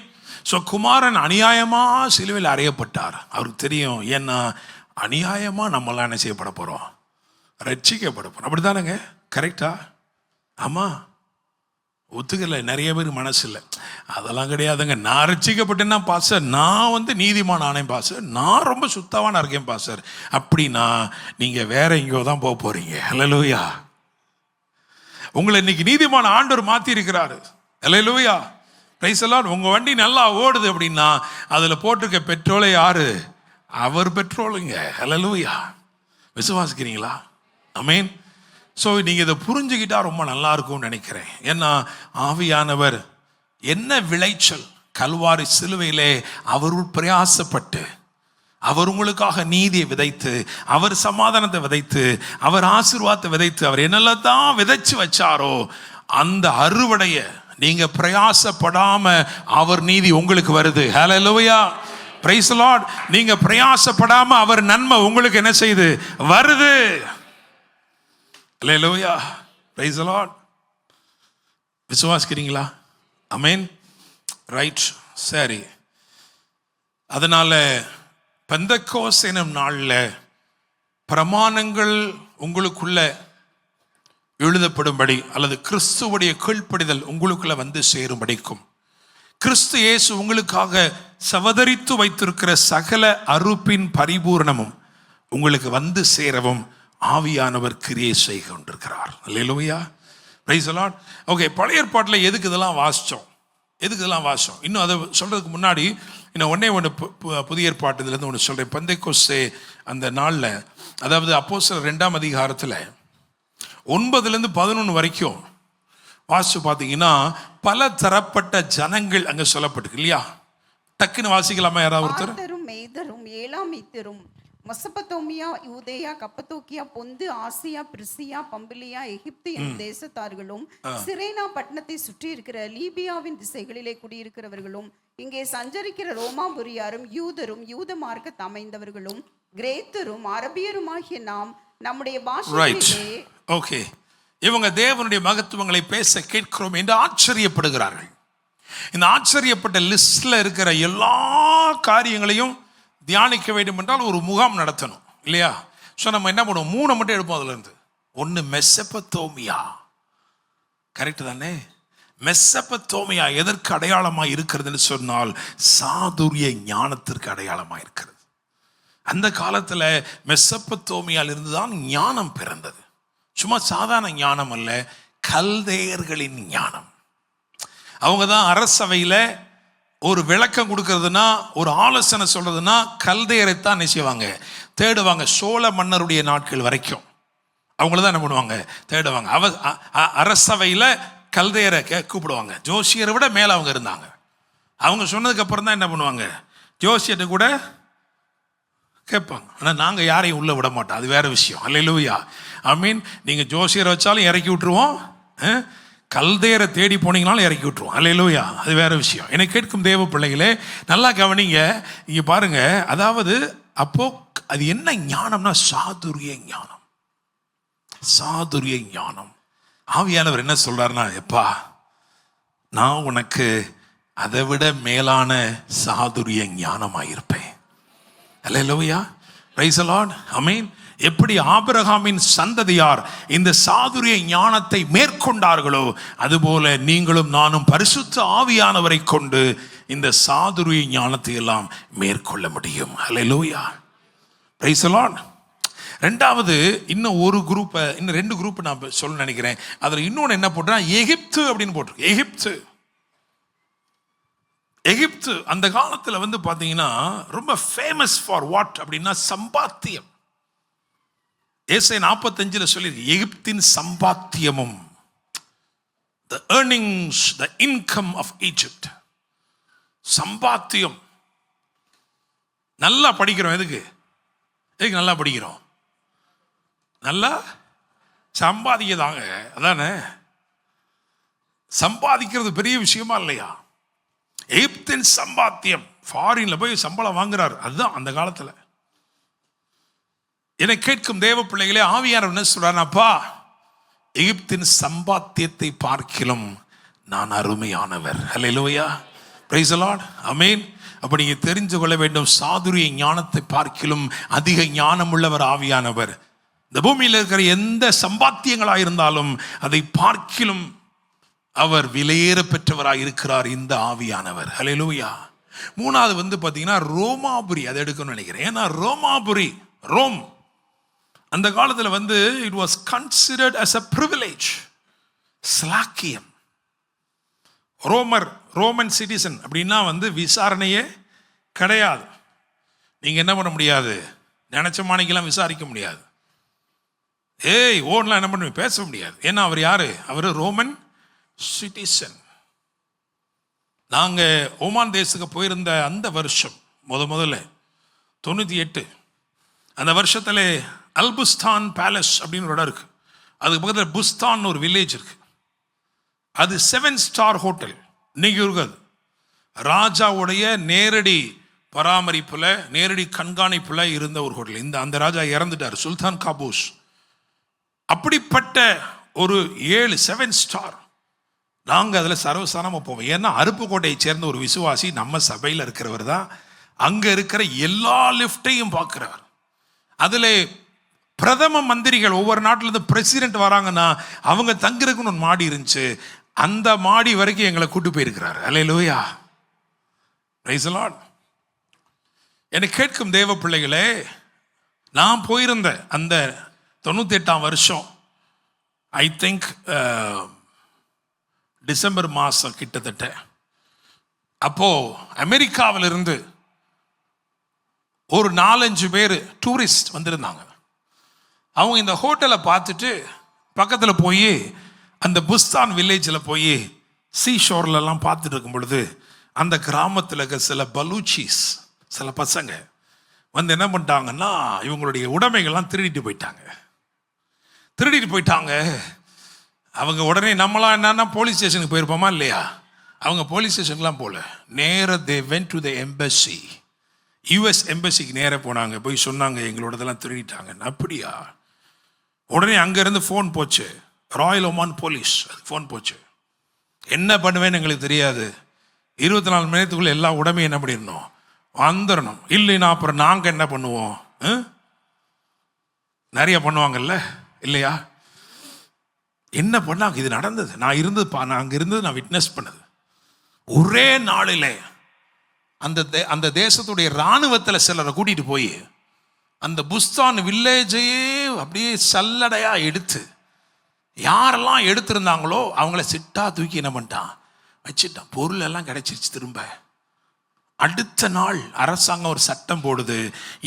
ஸோ குமாரன் அநியாயமா சிலுவையில் அறையப்பட்டார். அவருக்கு தெரியும், ஏன்னா அநியாயமா நம்மளாம் என்ன செய்யப்பட போறோம், ரட்சிக்கப்பட போறோம். அப்படித்தானேங்க, கரெக்டா? ஆமா, ஒத்துக்கல நிறைய பேர் மனசு இல்லை. அதெல்லாம் கிடையாதுங்க, நான் ரட்சிக்கப்பட்டேன்னா பாஸ்டர், நான் நீதிமான் ஆனேன் பாஸ்டர், நான் ரொம்ப சுத்தமான இருக்கேன் பாஸ்டர். அப்படின்னா நீங்க வேற எங்கேயோ தான் போக போறீங்க. ஹல்லேலூயா, உங்களை இன்னைக்கு நீதிமான ஆண்டவர் மாத்தி இருக்கிறாரு. ஹல்லேலூயா, பிரைஸ் தி லார்ட். உங்க வண்டி நல்லா ஓடுது அப்படின்னா அதுல போட்டிருக்க பெட்ரோலை யாரு, அவர் பெட்ரோலுங்க. ஹல்லேலூயா, விசுவாசிக்கிறீங்களா? ஆமென். ஸோ நீங்கள் இதை புரிஞ்சுக்கிட்டா ரொம்ப நல்லா இருக்கும்னு நினைக்கிறேன். ஏன்னா ஆவியானவர் என்ன விளைச்சல், கல்வாரி சிலுவையிலே அவர் பிரயாசப்பட்டு, அவர் உங்களுக்காக நீதியை விதைத்து, அவர் சமாதானத்தை விதைத்து, அவர் ஆசீர்வாதத்தை விதைத்து, அவர் என்னெல்லாம் தான் விதைச்சு வச்சாரோ அந்த அறுவடைய நீங்க பிரயாசப்படாம அவர் நீதி உங்களுக்கு வருது. ஹல்லேலூயா, பிரைஸ் தி லார்ட். நீங்க பிரயாசப்படாம அவர் நன்மை உங்களுக்கு என்ன செய்யுது, வருது. ஹல்லேலூயா, பிரைஸ் தி லார்ட். விசுவாசிக்கிறீங்களா? ஆமென், ரைட். சரி, அதனால பெந்தெக்கோஸ்து எனும் நாளில் பிரமாணங்கள் உங்களுக்குள்ள எழுதப்படும்படி, அல்லது கிறிஸ்துவுடைய கீழ்ப்படிதல் உங்களுக்குள்ள வந்து சேரும்படிக்கும், கிறிஸ்து இயேசு உங்களுக்காக சவதரித்து வைத்திருக்கிற சகல அருப்பின் பரிபூரணமும் உங்களுக்கு வந்து சேரவும் ஆவியானவர் கிரியை செய்து கொண்டிருக்கிறார். அல்லேலூயா, பிரைஸ் தி லார்ட். ஓகே, பழைய ஏற்பாட்டில் எதுக்கு இதெல்லாம் வாசித்தோம், இன்னும் அதை சொல்றதுக்கு முன்னாடி இன்னும் ஒன்று புதிய ஏற்பாட்டு இதுலேருந்து ஒன்று சொல்கிறேன். பெந்தெக்கோஸ்தே அந்த நாளில், அதாவது அப்போஸ்தலர் 2ஆம் அதிகாரத்தில் 9-11 வரைக்கும் வாசிச்சு பார்த்தீங்கன்னா பல தரப்பட்ட ஜனங்கள் அங்கே சொல்லப்பட்டிருக்கு இல்லையா? டக்குன்னு வாசிக்கலாமா யாராவது ஒருத்தர்? பார்த்தரும், மேதரும், ஏலாமித்தரும், மெசொப்பொத்தேமியா, யூதேயா, கப்பத்தோக்கியா, பொந்து, ஆசியா, பிரிசியா, பம்பிலியா, எகிப்து என்னும் தேசத்தார்களும், சிரேனா பட்டணத்தை சுற்றி இருக்கிற லீபியாவின் திசைகளிலே குடியிருக்கிறவர்களும், இங்கே சஞ்சரிக்கிற ரோமாபுரியாரும், யூதரும், யூத மார்க்கத்தை அமைந்தவர்களும், கிரேத்தரும், அரபியருமாகிய நாம் நம்முடைய பாஷையிலே, ஓகே, இவங்க தேவனுடைய மகத்துவங்களை பேச கேட்கிறோம் என்று ஆச்சரியப்படுகிறார்கள். இந்த ஆச்சரியப்பட்ட லிஸ்ட்ல இருக்கிற எல்லா காரியங்களையும் தியானிக்க வேண்டும் என்றால் ஒரு முகாம் நடத்தணும் இல்லையா? ஸோ நம்ம என்ன பண்ணுவோம், 3 மட்டும் எடுப்போம் அதுல இருந்து. ஒன்று மெசொப்பொத்தேமியா, கரெக்ட் தானே? மெசொப்பொத்தேமியா எதற்கு அடையாளமாக இருக்கிறதுன்னு சொன்னால் சாதுரிய ஞானத்திற்கு அடையாளமாக இருக்கிறது. அந்த காலத்தில் மெசொப்பொத்தேமியாவில் இருந்து தான் ஞானம் பிறந்தது. சும்மா சாதாரண ஞானம் அல்ல, கல்தேயர்களின் ஞானம். அவங்க தான் அரசவையில் ஒரு விளக்கம் கொடுக்கறதுனா, ஒரு ஆலோசனை சொல்றதுன்னா கல்தேயரை தான் நிச்சயவாங்க தேடுவாங்க. சோழ மன்னருடைய நாட்கள் வரைக்கும் அவங்கள தான் என்ன பண்ணுவாங்க, தேடுவாங்க. அரசவையில் கல்தேயரை கூப்பிடுவாங்க. ஜோசியரை விட மேலே அவங்க இருந்தாங்க. அவங்க சொன்னதுக்கு அப்புறம் தான் என்ன பண்ணுவாங்க, ஜோசியர்கிட்ட கூட கேட்பாங்க. ஆனால் நாங்கள் யாரையும் உள்ளே விட மாட்டோம், அது வேற விஷயம். அல்லேலூயா, ஆமீன். நீங்கள் ஜோசியரை வச்சாலும் இறக்கி விட்டுருவோம், கல்தேயரை தேடி போனீங்கனாலும் இறக்கி விட்டுருவோம். அல்லேலூயா, அது வேற விஷயம். என்னை கேட்கும் தேவ பிள்ளைகளே, நல்லா கவனிங்க. இங்கே பாருங்க, அதாவது அப்போ அது என்ன ஞானம்னா சாதுரிய ஞானம். சாதுரிய ஞானம். ஆவியானவர் என்ன சொல்றாருன்னா, எப்பா நான் உனக்கு அதை விட மேலான சாதுரிய ஞானமாயிருப்பேன். அல்லேலூயா, பிரைஸ் தி லார்ட், ஆமென். எப்படி ஆபிரகாமின் சந்ததியார் இந்த சாதுரிய ஞானத்தை மேற்கொண்டார்களோ அதுபோல நீங்களும் நானும் பரிசுத்த ஆவியானவரை கொண்டு இந்த சாதுரிய ஞானத்தை எல்லாம் மேற்கொள்ள முடியும். அல்லேலூயா, பிரைஸ் தி லார்ட். ரெண்டாவது, இன்னும் ஒரு குரூப், இன்னும் 2 குரூப் நான் சொல்ல நினைக்கிறேன். அதில் இன்னொன்று என்ன போட்டா, எகிப்து அப்படின்னு போட்டிருக்கு. எகிப்து அந்த காலத்தில் பார்த்தீங்கன்னா ரொம்ப ஃபேமஸ் ஃபார் வாட் அப்படின்னா சம்பாத்தியம். ஏசாயா 45 சொல்லியிருக்கு, எகிப்தின் சம்பாத்தியமும், the earnings, the income of Egypt. சம்பாத்தியம். நல்லா படிக்கிறோம். எதுக்கு நல்லா படிக்கிறோம்? நல்லா சம்பாதிக்கதாங்க. அதானே, சம்பாதிக்கிறது பெரிய விஷயமா இல்லையா? எகிப்தின் சம்பாத்தியம். ஃபாரின்ல போய் சம்பளம் வாங்குறாரு. அதுதான் அந்த காலத்தில் என்னை கேட்கும் தேவ பிள்ளைகளே, ஆவியானவர் என்ன சொல்றார்? அப்பா, எகிப்தின் சம்பாத்தியத்தை பார்க்கிலும் நான் அருமையானவர். ஹல்லேலூயா, பிரைஸ் தி லார்ட், ஆமென். அப்ப நீங்க தெரிந்து கொள்ள வேண்டும், சாதுரிய ஞானத்தை பார்க்கிலும் அதிக ஞானம் உள்ளவர் ஆவியானவர். இந்த பூமியில் இருக்கிற எந்த சம்பாத்தியங்களாக இருந்தாலும் அதை பார்க்கிலும் அவர் விலையேற பெற்றவராக இருக்கிறார் இந்த ஆவியானவர். ஹல்லேலூயா. மூணாவது பார்த்தீங்கன்னா ரோமாபுரி, அதை எடுக்கணும்னு நினைக்கிறேன். ஏன்னா ரோமாபுரி, ரோம் அந்த காலத்தில் it was considered as a privilege, ஸ்லாக்கியம். ரோமன் சிட்டிசன் அப்படின்னா விசாரணையே கிடையாது. நீங்க என்ன பண்ண முடியாது, நினைச்ச மாணிக்கெல்லாம் விசாரிக்க முடியாது. ஓன்லாம் என்ன பண்ண பேச முடியாது. ஏன்னா அவர் யாரு? அவர் ரோமன் சிட்டிசன். நாங்க ஓமான் தேசத்துக்கு போயிருந்த அந்த வருஷம் முதல்ல 98, அந்த வருஷத்துல அல்புஸ்தான் பேலஸ் அப்படின்னு ஒரு இடம் இருக்கு. அதுக்கு பக்கத்தில் புஸ்தான் ஒரு வில்லேஜ் இருக்கு. அது 7 ஸ்டார் ஹோட்டல் இன்னைக்கு இருக்காது. ராஜாவுடைய நேரடி பராமரிப்புல, நேரடி கண்காணிப்புல இருந்த ஒரு ஹோட்டல். அந்த ராஜா இறந்துட்டார், சுல்தான் காபூஸ். அப்படிப்பட்ட ஒரு 7 ஸ்டார். நாங்கள் அதில் சர்வசாதாரணமாக போவோம். ஏன்னா அருப்புக்கோட்டையை சேர்ந்த ஒரு விசுவாசி நம்ம சபையில் இருக்கிறவர் தான் அங்கே இருக்கிற எல்லா லிஃப்டையும் பார்க்குறவர். அதில் பிரதம மந்திரிகள், ஒவ்வொரு நாட்டிலேருந்து பிரசிடென்ட் வராங்கன்னா அவங்க தங்குறதுக்குன்னு ஒரு மாடி இருந்துச்சு. அந்த மாடி வரைக்கும் எங்களை கூட்டு போயிருக்கிறார். அல்லேலூயா, பிரைஸ் தி லார்ட். என்னை கேட்கும் தேவ பிள்ளைகளே, நான் போயிருந்த அந்த 98ஆம் வருஷம், ஐ திங்க் டிசம்பர் மாதம் கிட்டத்தட்ட, அப்போ அமெரிக்காவிலிருந்து ஒரு 4-5 பேர் டூரிஸ்ட் வந்திருந்தாங்க. அவங்க இந்த ஹோட்டலை பார்த்துட்டு பக்கத்தில் போய் அந்த புஸ்தான் வில்லேஜில் போய் சீஷோர்லாம் பார்த்துட்டு இருக்கும் பொழுது அந்த கிராமத்தில் இருக்க சில பலூச்சிஸ், சில பசங்க என்ன பண்ணிட்டாங்கன்னா இவங்களுடைய உடைமைகள்லாம் திருடிட்டு போயிட்டாங்க. அவங்க உடனே நம்மளாம் என்னன்னா போலீஸ் ஸ்டேஷனுக்கு போயிருப்போமா இல்லையா? அவங்க போலீஸ் ஸ்டேஷனுக்குலாம் போகல, நேராக they went to the embassy, US எம்பசிக்கு நேராக போனாங்க. போய் சொன்னாங்க எங்களோடதெல்லாம் திருடிட்டாங்க. அப்படியா? உடனே அங்கேருந்து ஃபோன் போச்சு, ராயல் ஒமான் போலீஸ் ஃபோன் போச்சு. என்ன பண்ணுவேன்னு எங்களுக்கு தெரியாது, 24 மணி நேரத்துக்குள்ளே எல்லா உடமையும் என்ன பண்ணிடணும், வந்துடணும். இல்லைன்னா அப்புறம் நாங்கள் என்ன பண்ணுவோம்? நிறைய பண்ணுவாங்கல்ல இல்லையா? என்ன பண்ணாங்க? இது நடந்தது, நான் அங்கே இருந்தது, நான் விட்னஸ் பண்ணது. ஒரே நாளிலே அந்த தேசத்துடைய இராணுவத்தில் சிலரை கூட்டிகிட்டு போய் அந்த புஸ்தான் வில்லேஜையே அப்படியே சல்லடையா எடுத்து, யாரெல்லாம் எடுத்திருந்தாங்களோ அவங்கள சிட்டா தூக்கி என்ன பண்ணிட்டான், வச்சுட்டான். பொருள் எல்லாம் கிடைச்சிருச்சு. திரும்ப அடுத்த நாள் அரசாங்கம் ஒரு சட்டம் போடுது,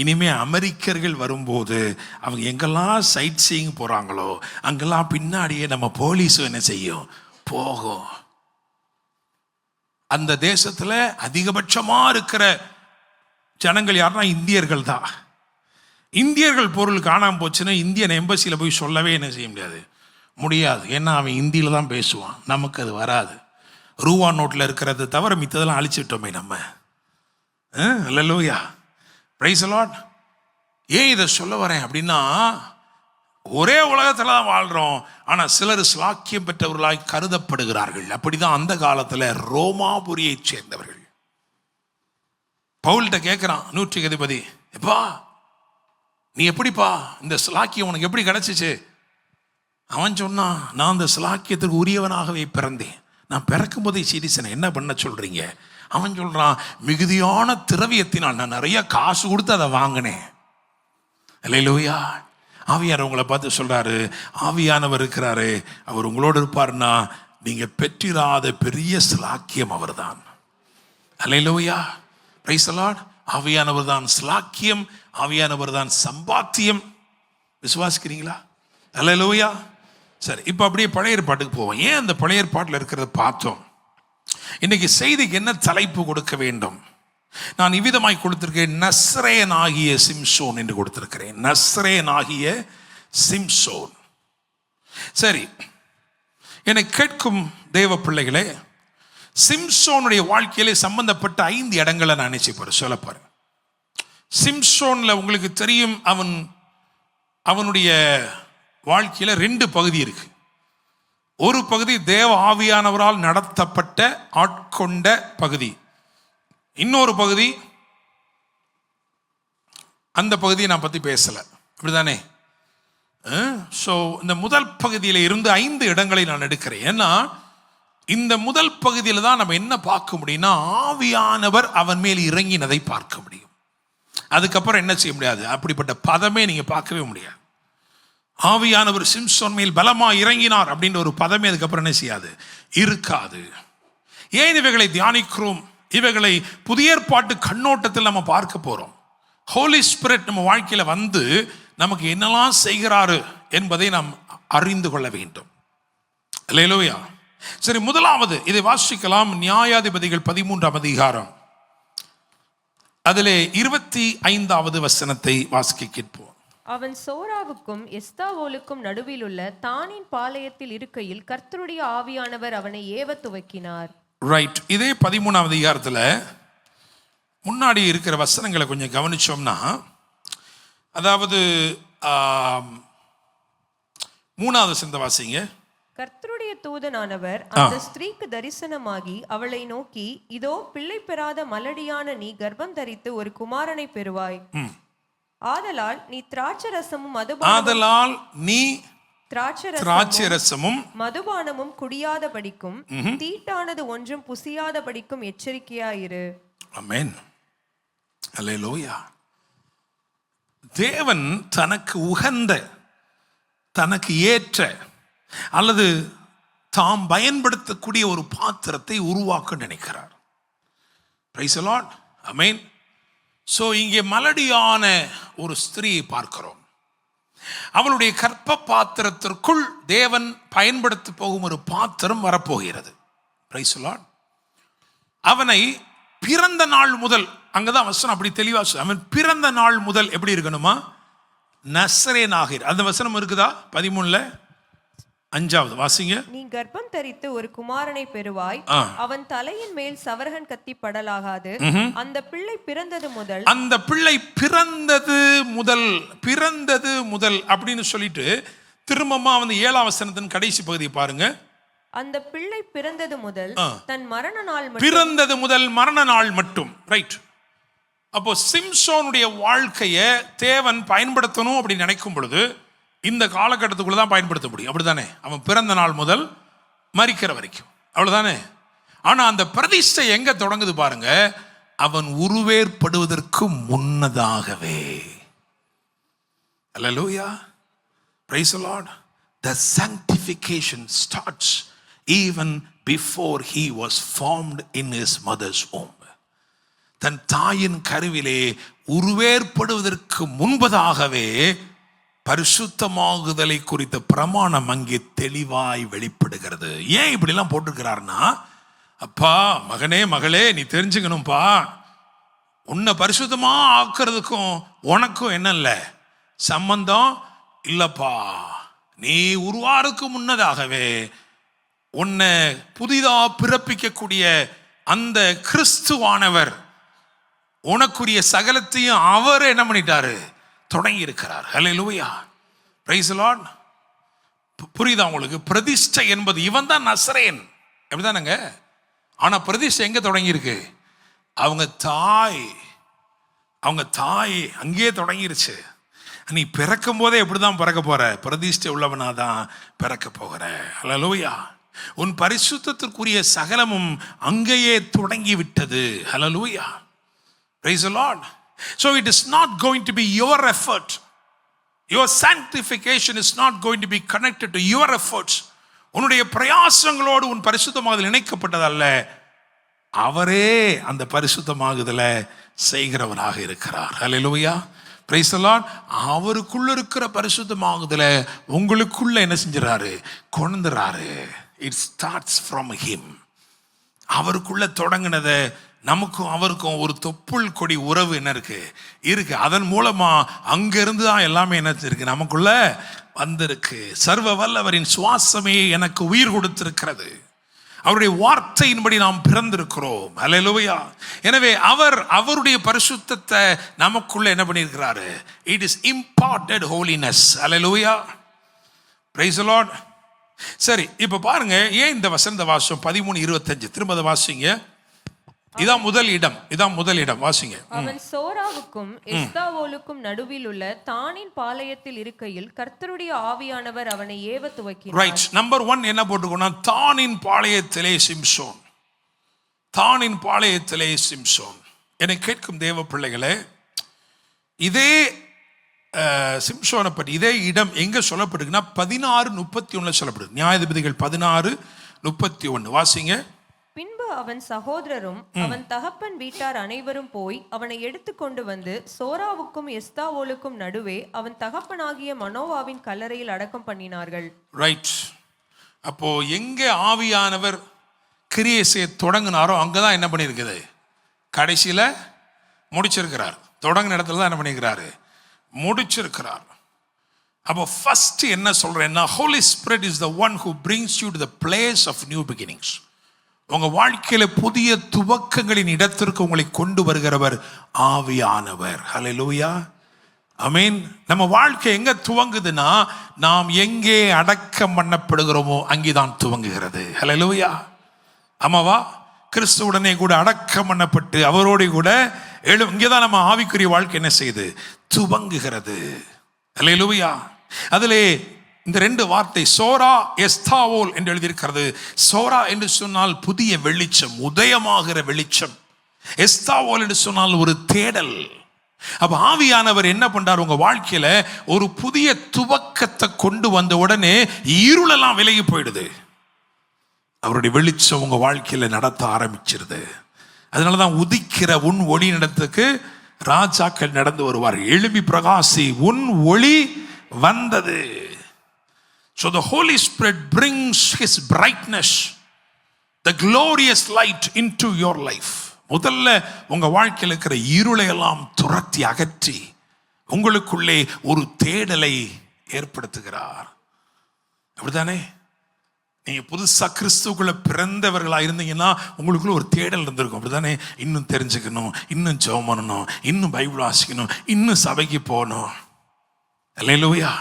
இனிமே அமெரிக்கர்கள் வரும்போது அவங்க எங்கெல்லாம் சைட் சீயிங் போறாங்களோ அங்கெல்லாம் பின்னாடியே நம்ம போலீஸும் என்ன செய்யும், போகும். அந்த தேசத்துல அதிகபட்சமா இருக்கிற ஜனங்கள் யாருன்னா இந்தியர்கள் தான். இந்தியர்கள் பொருள் காணாமல் போச்சுன்னா இந்தியன் எம்பசியில் போய் சொல்லவே என்ன செய்ய முடியாது. ஏன்னா அவன் இந்தியில் தான் பேசுவான், நமக்கு அது வராது. ரூபா நோட்டில் இருக்கிறது தவிர மித்ததெல்லாம் அழிச்சுட்டோமே நம்ம. அல்லேலூயா, பிரைஸ் தி லார்ட். ஏன் இதை சொல்ல வரேன் அப்படின்னா, ஒரே உலகத்தில் தான் வாழ்கிறோம், ஆனால் சிலர் ஸ்லாக்கியம் பெற்றவர்களாய் கருதப்படுகிறார்கள். அப்படிதான் அந்த காலத்தில் ரோமாபுரியை சேர்ந்தவர்கள். பவுல்கிட்ட கேட்குறான் நூற்றுக்கு அதிபதி, எப்பா நீ எப்படிப்பா இந்த ஸ்லாக்கியம் உனக்கு எப்படி கிடைச்சிச்சு? அவன் சொன்னான், நான் அந்த ஸ்லாக்கியத்துக்கு உரியவனாகவே பிறந்தேன். நான் பிறக்கும் போதே சிட்டிசனை என்ன பண்ண சொல்றீங்க? அவன் சொல்றான், மிகுதியான திரவியத்தினால் நான் நிறைய காசு கொடுத்து அதை வாங்கினேன். அல்லேலூயா. ஆவியானவர் உங்களை பார்த்து சொல்றாரு, ஆவியானவர் இருக்கிறாரு, அவர் உங்களோடு இருப்பார்னா நீங்க பெற்றிராத பெரிய ஸ்லாக்கியம் அவர் தான். அல்லேலூயா, பிரைஸ் தி லார்ட். ஆவியானவர் தான் ஸ்லாக்கியம், ஆவியானவர் தான் சம்பாத்தியம். விசுவாசிக்கிறீங்களா? அல்லேலூயா. சரி, இப்போ அப்படியே பழைய ஏற்பாட்டுக்கு போவோம். ஏன் அந்த பழைய ஏற்பாட்டில் இருக்கிறத பார்த்தோம். இன்னைக்கு செய்திக்கு என்ன தலைப்பு கொடுக்க வேண்டும்? நான் இவ்விதமாய் கொடுத்திருக்கேன், நஸ்ரேன் ஆகிய சிம்சோன் என்று கொடுத்திருக்கிறேன். நஸ்ரேன் ஆகிய சிம்சோன். சரி, என்னை கேட்கும் தேவ பிள்ளைகளே, சிம்சோனுடைய வாழ்க்கையிலே சம்பந்தப்பட்ட 5 இடங்களை நான் நினைச்சு சொல்லப்பாரு. சிம்சோன்ல உங்களுக்கு தெரியும், அவன் அவனுடைய வாழ்க்கையில 2 பகுதி இருக்கு. ஒரு பகுதி தேவ ஆவியானவரால் நடத்தப்பட்ட ஆட்கொண்ட பகுதி, இன்னொரு பகுதி அந்த பகுதியை நான் பத்தி பேசல, அப்படிதானே? ஸோ இந்த முதல் பகுதியில் இருந்து 5 இடங்களை நான் எடுக்கிறேன். ஏன்னா இந்த முதல் பகுதியில் தான் நம்ம என்ன பார்க்க முடியும்னா, ஆவியானவர் அவன் மேல் இறங்கினதை பார்க்க முடியும். அதுக்கப்புறம் என்ன செய்ய முடியாது, அப்படிப்பட்ட பதமே நீங்க பார்க்கவே முடியாது. ஆவியானவர் சிம்சோன் மேல் பலமா இறங்கினார் அப்படின்ற ஒரு பதமே அதுக்கப்புறம் என்ன செய்யாது, இருக்காது. ஏன் இவைகளை தியானிக்கிறோம்? இவைகளை புதிய ஏற்பாட்டு கண்ணோட்டத்தில் நம்ம பார்க்க போறோம். ஹோலி ஸ்பிரிட் நம்ம வாழ்க்கையில வந்து நமக்கு என்னெல்லாம் செய்கிறாரு என்பதை நாம் அறிந்து கொள்ள வேண்டும். அல்லேலூயா. சரி, முதலாவது இதை வாசிக்கலாம். நியாயாதிபதிகள் 13ஆம் அதிகாரம், அதிலே 25வது வசனத்தை வாசிக்க கேட்போம். அவன் சோராவுக்கும் எஸ்தாவோலுக்கும் நடுவில் உள்ள தானின் பாளையத்தில் இருக்கையில் கர்த்தருடைய ஆவியானவர் அவனை ஏவ துவக்கினார். ரைட். இதே 13ஆம் அதிகாரத்தில் முன்னாடி இருக்கிற வசனங்களை கொஞ்சம் கவனிச்சோம்னா, அதாவது 3வது வசனத்தை வாசிங்க. கர்த்தருடைய தூதனானவர் அந்த ஸ்திரீக்கு தரிசனமாகி அவளை நோக்கி, இதோ பிள்ளை பெறாத மலடியான நீ கர்ப்பம் தரித்து ஒரு குமாரனை பெறுவாய். ஆதலால் நீ திராட்சரசமும் மதுபானமும் குடியாதபடிக்கும் தீட்டானது ஒன்றும் புசியாதபடிக்கும் எச்சரிக்கையாயிரு. ஆமென். அல்லேலூயா. தேவன் தனக்கு உகந்த, தனக்கு ஏற்ற அல்லது தாம் பயன்படுத்தக்கூடிய ஒரு பாத்திரத்தை உருவாக்க நினைக்கிறார். Price the Lord. Amen. So இங்கே மலடியான ஒரு ஸ்திரீயை பார்க்கிறோம். அவளுடைய கற்ப பாத்திரத்திற்குள் தேவன் பயன்படுத்த போகும் ஒரு பாத்திரம் வரப்போகிறது. Price the Lord. அவனை பிறந்த நாள் முதல், அங்கதான் வசனம் அப்படி தெளிவா, அவன் பிறந்த நாள் முதல் எப்படி இருக்கணுமா, நசரேனாகிற அந்த வசனம் இருக்குதா? 13ல 5வது வாசிங்க. நீ கர்ப்பம் தரித்து ஒரு குமாரனை பெறுவாய். அவன் தலையின் மேல் சவரகன் கத்தி படலாகாது. அந்த பிள்ளை பிறந்தது முதல் அப்படின்னு சொல்லிட்டு திரும்பமா வந்து 7ஆம் வசனத்தின் கடைசி பகுதியை பாருங்க. அந்த பிள்ளை பிறந்தது முதல் தன் மரண நாள் மரண நாள் மட்டும். ரைட். அப்போ சிம்சோனுடைய வாழ்க்கையை தேவன் பயன்படுத்தணும் அப்படி நினைக்கும் பொழுது இந்த காலகட்டத்துக்குள்ள தான் பயன்படுத்த முடியும், அப்படித்தானே? அவன் பிறந்த நாள் முதல் மரிக்கிற வரைக்கும், அவ்வளவுதானே? ஆனா அந்த பிரதிஷ்டை எங்க தொடங்குது பாருங்க, அவன் உருவேற்படுவதற்கு முன்னதாகவே. அல்லேலூயா. Praise the Lord. The sanctification starts even before he was formed in his mother's womb. தன் தாயின் கருவிலே உருவேற்படுவதற்கு முன்பதாகவே பரிசுத்தமாகுதலை குறித்த பிரமாணம் அங்கே தெளிவாய் வெளிப்படுகிறது. ஏன் இப்படிலாம் போட்டிருக்கிறார்னா, அப்பா, மகனே, மகளே, நீ தெரிஞ்சுக்கணும்பா, உன்னை பரிசுத்தமா ஆக்குறதுக்கும் உனக்கும் என்ன இல்லை சம்பந்தம் இல்லப்பா. நீ உருவாருக்கு முன்னதாகவே உன்னை புதிதா பிறப்பிக்கக்கூடிய அந்த கிறிஸ்துவானவர் உனக்குரிய சகலத்தையும் அவர் என்ன பண்ணிட்டாரு, தொடங்கி இருக்கிறார். ஹல்லேலூயா. Praise the Lord. புரியுதா உங்களுக்கு? பிரதிஷ்டை என்பது இவன் தான் நசரேன், அப்படிதானங்க? ஆனா பிரதிஷ்டை எங்க தொடங்கி இருக்கு? அவங்க தாய் அங்கேயே தொடங்கிருச்சு. நீ பிறக்கும் போதே எப்படிதான் பிறக்க போற? பிரதிஷ்டை உள்ளவனாதான் பிறக்க போகிற. ஹல்லேலூயா. உன் பரிசுத்தத்திற்குரிய சகலமும் அங்கேயே தொடங்கி விட்டது. ஹல்லேலூயா. Praise the Lord. So it is not going to be your effort. Your sanctification is not going to be connected to your efforts. உன்னுடைய பிரயாசங்களோடு உன் பரிசுத்தமாகுதல் இணைக்கப்பட்டதல்ல, அவரே அந்த பரிசுத்தமாகுதலை செய்கிறவராக இருக்கிறார். ஹல்லேலூயா. Praise the Lord. அவருக்குள்ள இருக்கிற பரிசுத்தமாகுதலை உங்களுக்குள்ள என்ன செஞ்சுறாரு, கொண்டுறாரு. It starts from him. அவருக்குள்ள தொடங்கினதை நமக்கும் அவருக்கும் ஒரு தொப்புள் கொடி உறவு என்ன இருக்கு. அதன் மூலமா அங்கிருந்து தான் எல்லாமே என்ன இருக்கு, நமக்குள்ள வந்திருக்கு. சர்வ வல்லவரின் சுவாசமே எனக்கு உயிர் கொடுத்திருக்கிறது. அவருடைய வார்த்தையின்படி நாம் பிறந்திருக்கிறோம். ஹல்லேலூயா. எனவே அவருடைய பரிசுத்தத்தை நமக்குள்ள என்ன பண்ணியிருக்கிறாரு? It is imported holiness. Hallelujah. Praise the Lord. சரி, இப்ப பாருங்க, ஏன் இந்த வசந்த வாசம் 13:25 திரும்ப வாசிங்க. இதான் முதல் இடம் வாசிங்க. அவன் சோராவுக்கும் எஸ்தாவோலுக்கும் நடுவில் உள்ள தானின் பாளையத்தில் இருக்கையில் கர்த்தருடைய ஆவியானவர் அவனை ஏவ துவக்கினார். ரைட். நம்பர் 1 என்ன போட்டுக்கணும்? தானின் பாளையத்திலே சிம்சோன். தானின் பாளையத்திலே சிம்சோன். என்னை கேட்கும் தேவ பிள்ளைகளே, இதே சிம்சோனை பற்றி இதே இடம் எங்க சொல்லப்படுதுன்னா 16:31 சொல்லப்படுது. நியாயாதிபதிகள் 16:31 வாசிங்க. பின்பு அவன் சகோதரரும் அவன் தகப்பன் வீட்டார் அனைவரும் போய் அவனை எடுத்துக்கொண்டு வந்து சோராவுக்கும் எஸ்தாவோலுக்கும் நடுவே அவன் தகப்பனாகிய மனோவாவின் கல்லறையில் அடக்கம் பண்ணினார்கள். ரைட். அப்போ எங்க ஆவியானவர் கிரியை செய்ய தொடங்கினாரோ அங்கதான் என்ன பண்ணியிருக்குது? கடைசியில முடிச்சிருக்கிறார். தொடங்கின இடத்துல தான் என்ன பண்ணியிருக்கிறாரு? முடிச்சிருக்கிறார். அப்போ ஃபர்ஸ்ட் என்ன சொல்றேன்னா, Holy Spirit is the one who brings you to the place of new beginnings. உங்க வாழ்க்கையில புதிய துவக்கங்களின் இடத்திற்கு உங்களை கொண்டு வருகிறவர் ஆவியானவர். ஹல்லேலூயா. ஆமென். நம்ம வாழ்க்கை எங்க துவங்குதுன்னா, நாம் எங்கே அடக்கம் பண்ணப்படுகிறோமோ அங்கேதான் துவங்குகிறது. ஹல்லேலூயா. ஆமாவா? கிறிஸ்துவுடனே கூட அடக்கம் பண்ணப்பட்டு அவரோடு கூட இங்கேதான் நம்ம ஆவிக்குரிய வாழ்க்கை என்ன செய்யுது? துவங்குகிறது. ஹல்லேலூயா. அதிலே இந்த 2 வார்த்தை சோரா எஸ்தாவோல் என்று எழுதியிருக்கிறது. சோரா என்று சொன்னால் புதிய வெளிச்சம், உதயமாகிற வெளிச்சம். எஸ்தாவோல் என்று சொன்னால் ஒரு தேடல். அப்ப ஆவியானவர் என்ன பண்றார்? உங்க வாழ்க்கையில ஒரு புதிய துவக்கத்தை கொண்டு வந்த உடனே இருளெல்லாம் விலகி போயிடுது. அவருடைய வெளிச்சம் உங்க வாழ்க்கையில நடத்த ஆரம்பிச்சிருது. அதனாலதான் உதிக்கிற உன் ஒளி நடத்துக்கு ராஜாக்கள் நடந்து வருவார். எழும்பி பிரகாசி, உன் ஒளி வந்தது. So the Holy Spirit brings His brightness, the glorious light into your life. முதல்ல உங்க வாழ்க்கையில் இருக்கிற இருளை எல்லாம் துரத்தி அகற்றி உங்களுக்குள்ளே ஒரு தேடலை ஏற்படுத்துகிறார். அப்படித்தானே? நீங்க புதுசா கிறிஸ்துக்குள்ள பிறந்தவர்களா இருந்தீங்கன்னா உங்களுக்குள்ள ஒரு தேடல் இருந்திருக்கும். அப்படித்தானே? இன்னும் தெரிஞ்சுக்கணும், இன்னும் ஜெபம் பண்ணணும், இன்னும் பைபிள் வாசிக்கணும், இன்னும் சபைக்கு போகணும். அல்லேலூயா.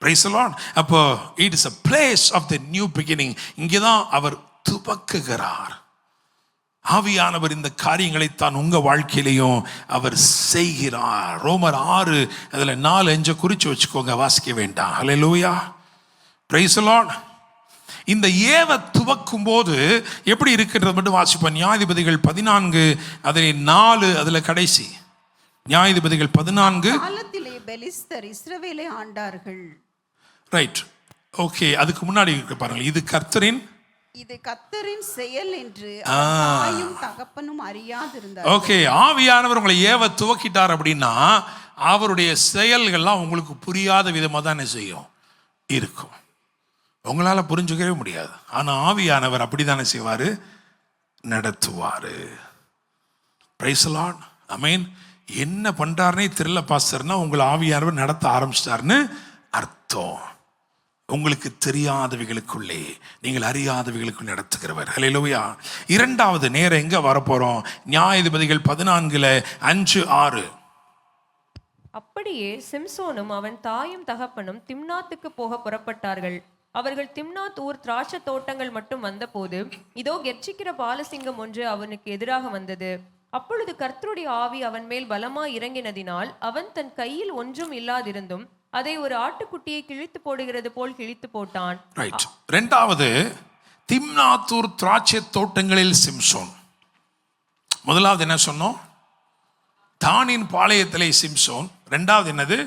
Praise the Lord. அப்போ it is a place of the new beginning. இங்கேதான் அவர் துவக்குகிறார். ஆவியானவர் இந்த காரியங்களை தான் உங்க வாழ்க்கையிலையும் அவர் செய்கிறார். ரோமர் 6 அதுல 4-5 குறிச்சு வச்சுக்கோங்க, வாசிக்க வேண்டாம். ஹல்லேலூயா. Praise the Lord. இந்த ஏவ துவக்கும் போது எப்படி இருக்கின்றது மட்டும் வாசிப்போம். நியாயாதிபதிகள் 14 அதில் 4 அதுல கடைசி. நியாயாதிபதிகள் 14 காலத்திலே பெலிஸ்தர் இஸ்ரவேலை ஆண்டார்கள். ரைட். ஓகே, அதுக்கு முன்னாடி பாருங்க, இது கர்த்தரின் செயல் என்று தாயும் தகப்பனும் அறியாதிருந்தார். ஓகே, ஆவியானவர் உங்களை ஏவ துவக்கிட்டார் அப்படின்னா அவருடைய செயல்கள்லாம் உங்களுக்கு புரியாத விதமா தான் என்ன செய்யும் இருக்கும். உங்களால புரிஞ்சுக்கவே முடியாது. ஆனா ஆவியானவர் அப்படித்தானே செய்வாரு, நடத்துவாரு. Price the Lord. ஆமென். என்ன பண்றாருன்னே தெரியல பாஸ்டர்னா உங்களை ஆவியானவர் நடத்த ஆரம்பிச்சிட்டாருன்னு அர்த்தம். உங்களுக்கு தெரியாதவைகளுக்குள்ளே நீங்கள் அறியாதவைகளுக்குள் நடத்துகிறவர். ஹல்லேலூயா. இரண்டாவது நேரம் எங்க வரப்போறோம்? நியாயாதிபதிகள் 14:5-6. அப்படியே சிம்சோனும் அவன் தாயும் தகப்பனும் திம்னாத்துக்கு போக புறப்பட்டார்கள். அவர்கள் திம்னாத் ஊர் திராட்சை தோட்டங்கள் மட்டும் வந்தபோது இதோ கெர்ச்சிக்கிற பாலசிங்கம் ஒன்று அவனுக்கு எதிராக வந்தது. அப்பொழுது கர்த்தருடைய ஆவி அவன் மேல் பலமாய் இறங்கினதினால் அவன் தன் கையில் ஒன்றும் இல்லாதிருந்தும் அதை ஒரு ஆட்டுக்குட்டியை கிழித்து போடுகிறது போல் கிழித்து போட்டான். ரைட். இரண்டாவது திம்னாத்தூர் திராட்சை தோட்டங்களில் சிம்சோன். முதலாவது என்ன சொன்னோம்? தானின் பாளையத்திலே சிம்சோன். இரண்டாவது என்னது?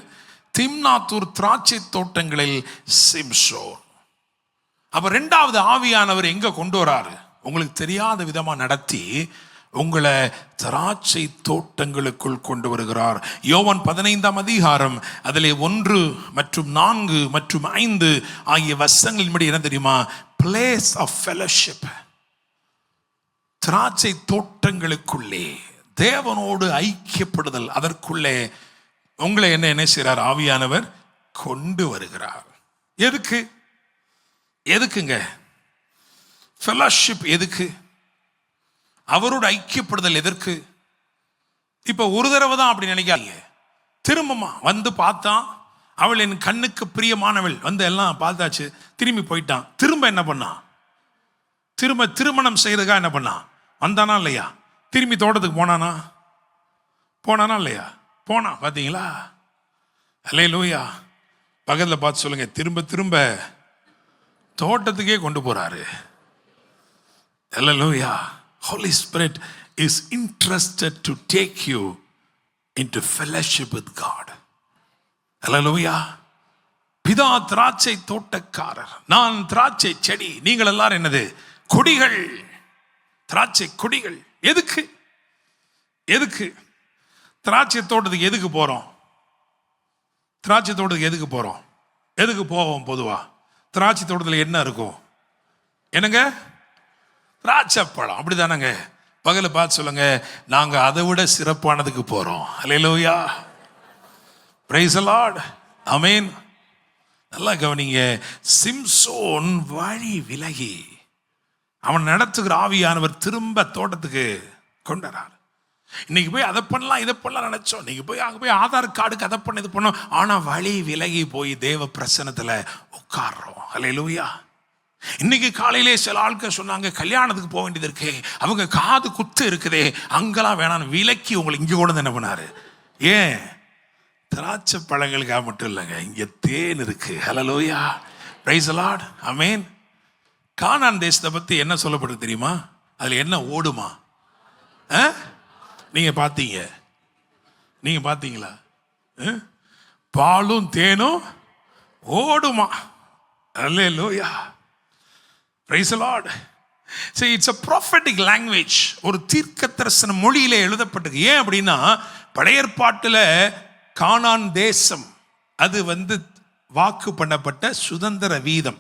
திம்னாத்தூர் திராட்சை தோட்டங்களில் சிம்சோன். அப்ப இரண்டாவது ஆவியானவர் எங்க கொண்டு வராரு? உங்களுக்கு தெரியாத விதமா நடத்தி உங்களை திராட்சை தோட்டங்களுக்குள் கொண்டு வருகிறார். யோவான் 15ஆம் அதிகாரம் அதிலே 1 மற்றும் 4 மற்றும் 5 ஆகிய வசனங்களின் படி என்ன தெரியுமா? Place of fellowship. திராட்சை தோட்டங்களுக்குள்ளே தேவனோடு ஐக்கியப்படுதல், அதற்குள்ளே உங்களை என்ன செய்கிறார்? ஆவியானவர் கொண்டு வருகிறார். எதுக்குங்க? ஃபெலோஷிப் எதுக்கு? அவரோட ஐக்கியப்படுதல் எதற்கு? இப்ப ஒரு தடவை தான் அப்படி நினைக்காதீங்க. திரும்பமா வந்து பார்த்தான், அவள் என் கண்ணுக்கு பிரியமானவள், வந்து எல்லாம் பார்த்தாச்சு, திரும்பி போயிட்டான். திரும்ப என்ன பண்ணான்? திரும்ப திருமணம் செய்யறதுக்காக என்ன பண்ணான்? வந்தானா இல்லையா? திரும்பி தோட்டத்துக்கு போனானா இல்லையா? போனான். பார்த்தீங்களா? அல்லேலூயா. பக்கத்தில் பார்த்து சொல்லுங்க, திரும்ப திரும்ப தோட்டத்துக்கே கொண்டு போறாரு. அல்லேலூயா. Holy Spirit is interested to take you into fellowship with God. Hallelujah. பிதா திராட்சை தோட்டக்காரர், நான் திராட்சை செடி, நீங்கள் எல்லாரும் என்னது? கொடிகள், திராட்சை கொடிகள். எதுக்கு? திராட்சை தோட்டத்துக்கு எதுக்கு போறோம்? திராட்சை தோட்டத்துக்கு எதுக்கு போறோம்? எதுக்கு போவோம்? பொதுவா திராட்சை தோட்டத்தில் என்ன இருக்கும்? என்னங்க? திராட்சை பழம். அப்படிதானங்க? பகல பார்த்து சொல்லுங்க, நாங்க அதை விட சிறப்பானதுக்கு போறோம். அல்லேலூயா. Praise the Lord. ஆமென். நல்லா கவனிங்க. சிம்சோன் வழி விலகி அவன் நடத்துகிற ஆவியானவர் திரும்ப தோட்டத்துக்கு கொண்டார். இன்னைக்கு போய் அதை பண்ணலாம் இதை பண்ணலாம் நினைச்சோம். நீங்க போய் அங்கே போய் ஆதார் கார்டுக்கு அதை பண்ண இது பண்ணோம். ஆனா வழி விலகி போய் தேவ பிரசன்னத்துல உட்கார்றோம். அல்லேலூயா. இன்னைக்கு காலையிலே சில ஆட்கள் சொன்னாங்க, கல்யாணத்துக்கு போக வேண்டியது இருக்கே, அவங்க காது குத்து இருக்குதே, அங்கெல்லாம் வேணாம், விலக்கி உங்களை இங்கே கொண்டு என்ன பண்ணாரு? ஏன்? திராட்சை பழங்களுக்காக மட்டும் இல்லைங்க, இங்க தேன் இருக்கு. ஹல்லேலூயா. Praise the Lord. ஆமென். கானான் தேசத்தை பத்தி என்ன சொல்லப்படுது தெரியுமா? அதுல என்ன ஓடுமா? நீங்க பார்த்தீங்களா? பாலும் தேனும் ஓடுமா. அல்லேலூயா. Praise the Lord. See, it's a prophetic language. ஒரு தீர்க்கதரிசன மொழியிலே எழுதப்பட்டது. ஏன் அப்படின்னா, பழைய ஏற்பாட்டில் கானான் தேசம் அது வாக்கு பண்ணப்பட்ட சுதந்திர வீதம்.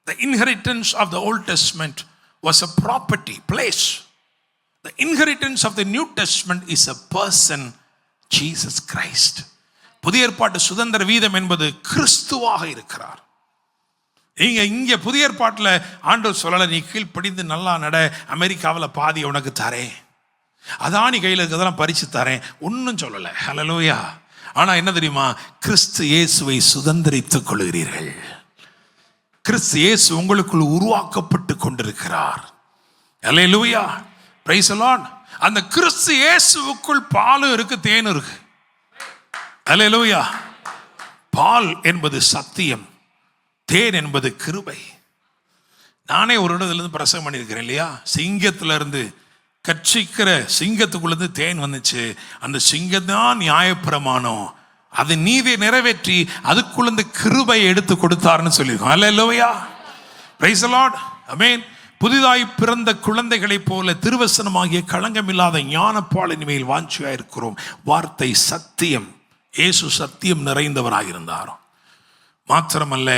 The inheritance of the Old Testament was a property, place. The inheritance of the New Testament is a person, Jesus Christ. புதிய ஏற்பாட்டு சுதந்திர வீதம் என்பது கிறிஸ்துவாக இருக்கிறார். இங்க புதிய ஏற்பாட்டில் ஆண்டவர் சொல்லலை, நீ கீழ்ப்படிந்து நல்லா நட, அமெரிக்காவில் பாதி உனக்கு தரேன், அதான் நீ கையில் இருக்கிறதெல்லாம் பறிச்சு தரேன், ஒன்றும் சொல்லலை. ஹல்லேலூயா. ஆனா என்ன தெரியுமா? கிறிஸ்து இயேசுவை சுதந்திரித்துக் கொள்கிறீர்கள். கிறிஸ்து இயேசு உங்களுக்குள் உருவாக்கப்பட்டு கொண்டிருக்கிறார். ஹல்லேலூயா. Praise the Lord. அந்த கிறிஸ்து இயேசுவுக்குள் பாலும் இருக்கு, தேனும் இருக்கு. ஹல்லேலூயா. பால் என்பது சத்தியம், தேன் என்பது கிருபை. நானே ஒரு இடத்துலேருந்து பிரசங்கம் பண்ணியிருக்கிறேன் இல்லையா? சிங்கத்திலிருந்து கட்சிக்கிற சிங்கத்துக்குள்ளேருந்து தேன் வந்துச்சு. அந்த சிங்கம் தான் நியாயப்பிரமாணம், அது நீதியை நிறைவேற்றி அதுக்குள்ளேருந்து கிருபை எடுத்து கொடுத்தாருன்னு சொல்லியிருக்கோம். அல்லேலூயா. Praise the Lord. ஆமென். புதிதாய் பிறந்த குழந்தைகளைப் போல திருவசனமாகிய களங்கமில்லாத ஞானப்பாலின் மேல் வாஞ்சியாக இருக்கிறோம். வார்த்தை சத்தியம். இயேசு சத்தியம் நிறைந்தவராயிருந்தார். மாத்திரமல்ல,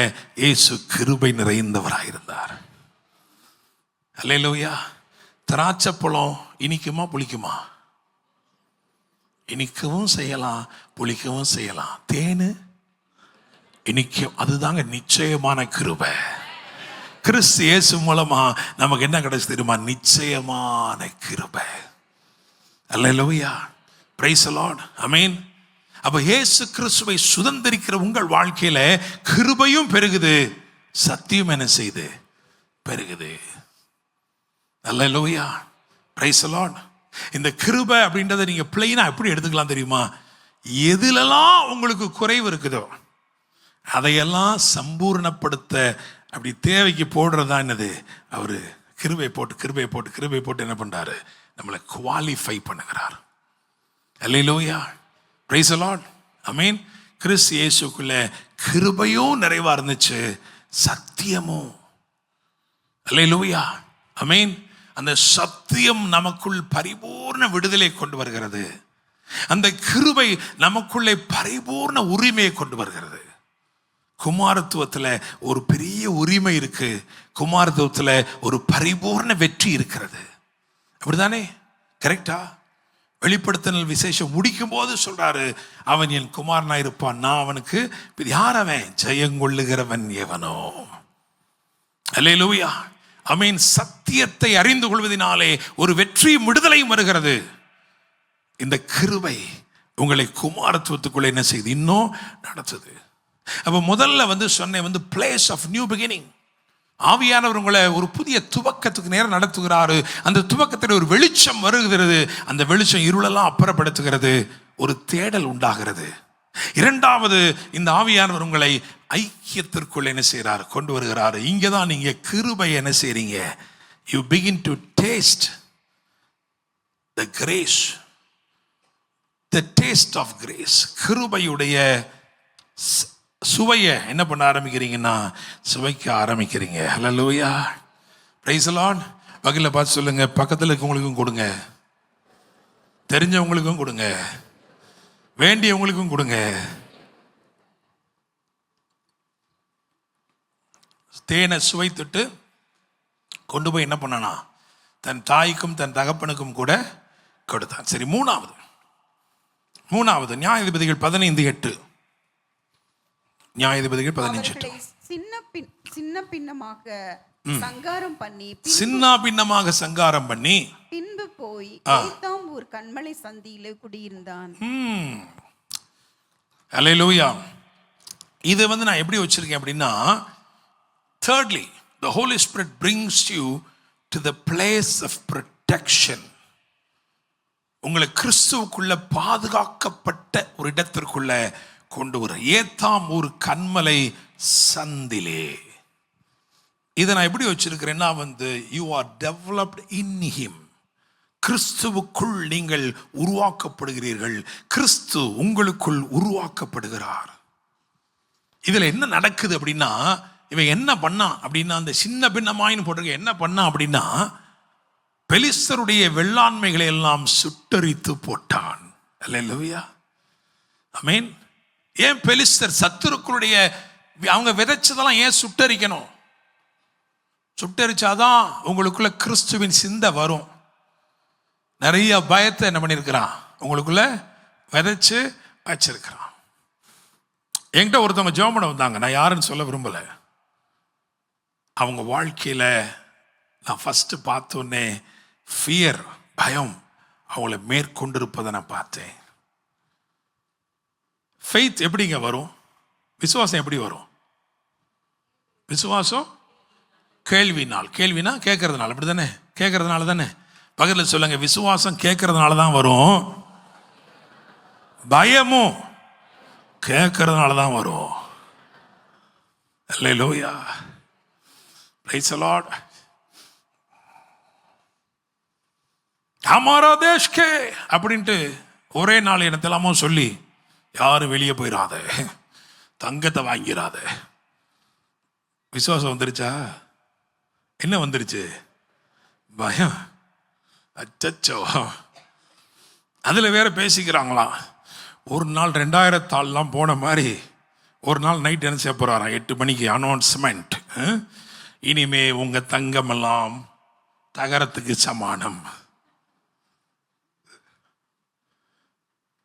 இயேசு கிருபை நிறைந்தவராயிருந்தார். அல்லேலூயா. திராட்சை பழம் இனிக்குமா புளிக்குமா? இனிக்கவும் செய்யலாம், புளிக்கவும் செய்யலாம். தேனு இனிக்கும். அதுதாங்க நிச்சயமான கிருபை. கிறிஸ்து இயேசு மூலமா நமக்கு என்ன கிடைச்சு தெரியுமா? நிச்சயமான கிருபை. அல்லேலூயா. Praise the Lord. ஆமென். அப்ப இயேசு கிறிஸ்துவை சுதந்திரிக்கிற உங்கள் வாழ்க்கையில கிருபையும் பெருகுது, சத்தியம் என்ன செய்து பெருகுது. அல்லேலூயா. Praise the Lord. இந்த கிருபை அப்படின்றத நீங்க பிளைனா எப்படி எடுத்துக்கலாம் தெரியுமா? எதுலெல்லாம் உங்களுக்கு குறைவு இருக்குதோ அதையெல்லாம் சம்பூர்ணப்படுத்த அப்படி தேவைக்கு போடுறதா என்னது? அவரு கிருபை போட்டு என்ன பண்றாரு? நம்மளை குவாலிஃபை பண்ணுகிறார். அல்லேலூயா. Praise the Lord. ஆமென். கிறிஸ்து இயேசுக்குள்ள கிருபையும் நிறைவா இருந்துச்சு, சத்தியமும். அல்லேலூயா. ஆமென். அந்த சத்தியம் நமக்குள் பரிபூர்ண விடுதலை கொண்டு வருகிறது. அந்த கிருபை நமக்குள்ளே பரிபூர்ண உரிமையை கொண்டு வருகிறது. குமாரத்துவத்தில் ஒரு பெரிய உரிமை இருக்கு, குமாரத்துவத்தில் ஒரு பரிபூர்ண வெற்றி இருக்கிறது. அப்படிதானே? கரெக்டா? வெளிப்படுத்தினல் விசேஷம் முடிக்கும் போது சொல்றாரு, அவன் என் குமாரனா இருப்பான், நான் அவனுக்கு யார்? அவன் ஜெயங்கொள்ளுகிறவன் எவனோ. அல்லேலூயா. சத்தியத்தை அறிந்து கொள்வதனாலே ஒரு வெற்றியும் விடுதலையும் வருகிறது. இந்த கிருபை உங்களை குமாரத்துவத்துக்குள்ள என்ன செய்து இன்னும் நடத்துது. அப்ப முதல்ல சொன்ன பிளேஸ் ஆஃப் நியூ பிகினிங். ஆவியானவர் உங்களை ஒரு புதிய துவக்கத்துக்கு நேரம் நடத்துகிறாரு. அந்த துவக்கத்தில் ஒரு வெளிச்சம் வருகிறது. அந்த வெளிச்சம் இருளெல்லாம் அப்புறப்படுத்துகிறது. ஒரு தேடல் உண்டாகிறது. இரண்டாவது, இந்த ஆவியானவர் உங்களை ஐக்கியத்திற்குள் என்ன செய்கிறார், கொண்டு வருகிறாரு. இங்கே தான் நீங்க கிருபை என்ன செய்றீங்க, you begin to taste the grace, the taste of grace. கிருபையுடைய சுவையை என்ன பண்ண ஆரம்பிக்கிறீங்கன்னா, சுவைக்க ஆரம்பிக்கிறீங்க. ஹல்லேலூயா, பிரைஸ் தி லார்ட். பக்கத்துல பார்த்து சொல்லுங்க, பக்கத்தில் இருக்கவங்களுக்கும் கொடுங்க, தெரிஞ்சவங்களுக்கும் கொடுங்க, வேண்டியவங்களுக்கும் கொடுங்க. தேனை சுவைத்துட்டு கொண்டு போய் என்ன பண்ணனா, தன் தாய்க்கும் தன் தகப்பனுக்கும் கூட கொடுத்தான். சரி, மூணாவது நியாயாதிபதிகள் 15:8. நியாயாதிபதிகள் 15:8. சின்ன பின்னமாக சங்காரம் பண்ணி பின்பு போய் ஏத்தாம் ஊர் கன்மலை சந்தியிலே குடியிருந்தான். அல்லேலூயா. இது நான் எப்படி வச்சிருக்கேன் அப்படின்னா, thirdly, the Holy Spirit brings you to the place of protection. உங்களை கிறிஸ்துவுக்குள்ள பாதுகாக்கப்பட்ட ஒரு இடத்திற்குள்ள கொண்டு வர. ஏத்தாம் ஒரு கன்மலை சந்திலே. இதை நான் எப்படி வச்சிருக்கிறேன்னா, you are developed in him. கிறிஸ்துவுக்குள் நீங்கள் உருவாக்கப்படுகிறீர்கள். கிறிஸ்து உங்களுக்குள் உருவாக்கப்படுகிறார். இதுல என்ன நடக்குது அப்படின்னா, இவன் என்ன பண்ணா அப்படின்னா, அந்த சின்ன பின்னமாயின்னு போட்டிருக்க, என்ன பண்ணா அப்படின்னா, பெலிஸ்தருடைய வெள்ளாண்மைகளை எல்லாம் சுட்டரித்து போட்டான். அல்லேலூயா, ஆமென். ஏன் பெலிஸ்தர் சத்துருக்களுடைய அவங்க விதைச்சதெல்லாம் ஏன் சுட்டரிக்கணும்? சுட்டரிச்சாதான் உங்களுக்குள்ள கிறிஸ்துவின் சிந்தை வரும். நிறைய பயத்தை என்ன பண்ணியிருக்கிறான், உங்களுக்குள்ள விதைச்சு வச்சிருக்கிறான். என்கிட்ட ஒருத்தவங்க ஜெபம் பண்ண வந்தாங்க, நான் யாருன்னு சொல்ல விரும்பல. அவங்க வாழ்க்கையில நான் ஃபர்ஸ்ட் பார்த்தோன்னே ஃபியர், பயம் அவங்கள மேற்கொண்டிருப்பதை நான் பார்த்தேன். ஃபெய்த் எப்படிங்க வரும்? விசுவாசம் எப்படி வரும்? விசுவாசம் கேள்வினால், கேள்வினா கேட்கறதுனால, அப்படி தானே? கேட்கறதுனால தானே? பக்கத்தில் சொல்லுங்க, விசுவாசம் கேட்கறதுனால தான் வரும், பயமும் கேட்கறதுனால தான் வரும். அல்லேலூயா, பிரைஸ் தி லார்ட். ஹமாரா தேஷ் கே அப்படின்ட்டு ஒரே நாள் இடத்தெல்லாமோ சொல்லி, யாரும் வெளியே போயிடாத, தங்கத்தை வாங்கிடாத. விசுவாசம் வந்துருச்சா? என்ன வந்துருச்சு? பயம். அச்சச்சோ, அதுல வேற பேசிக்கிறாங்களாம். ஒரு நாள் 2000 தாள்லாம் போன மாதிரி ஒரு நாள் நைட் என்ன செய்ய போறாராம், 8 மணிக்கு அனௌன்ஸ்மெண்ட், இனிமே உங்க தங்கமெல்லாம் தகரத்துக்கு சமானம்.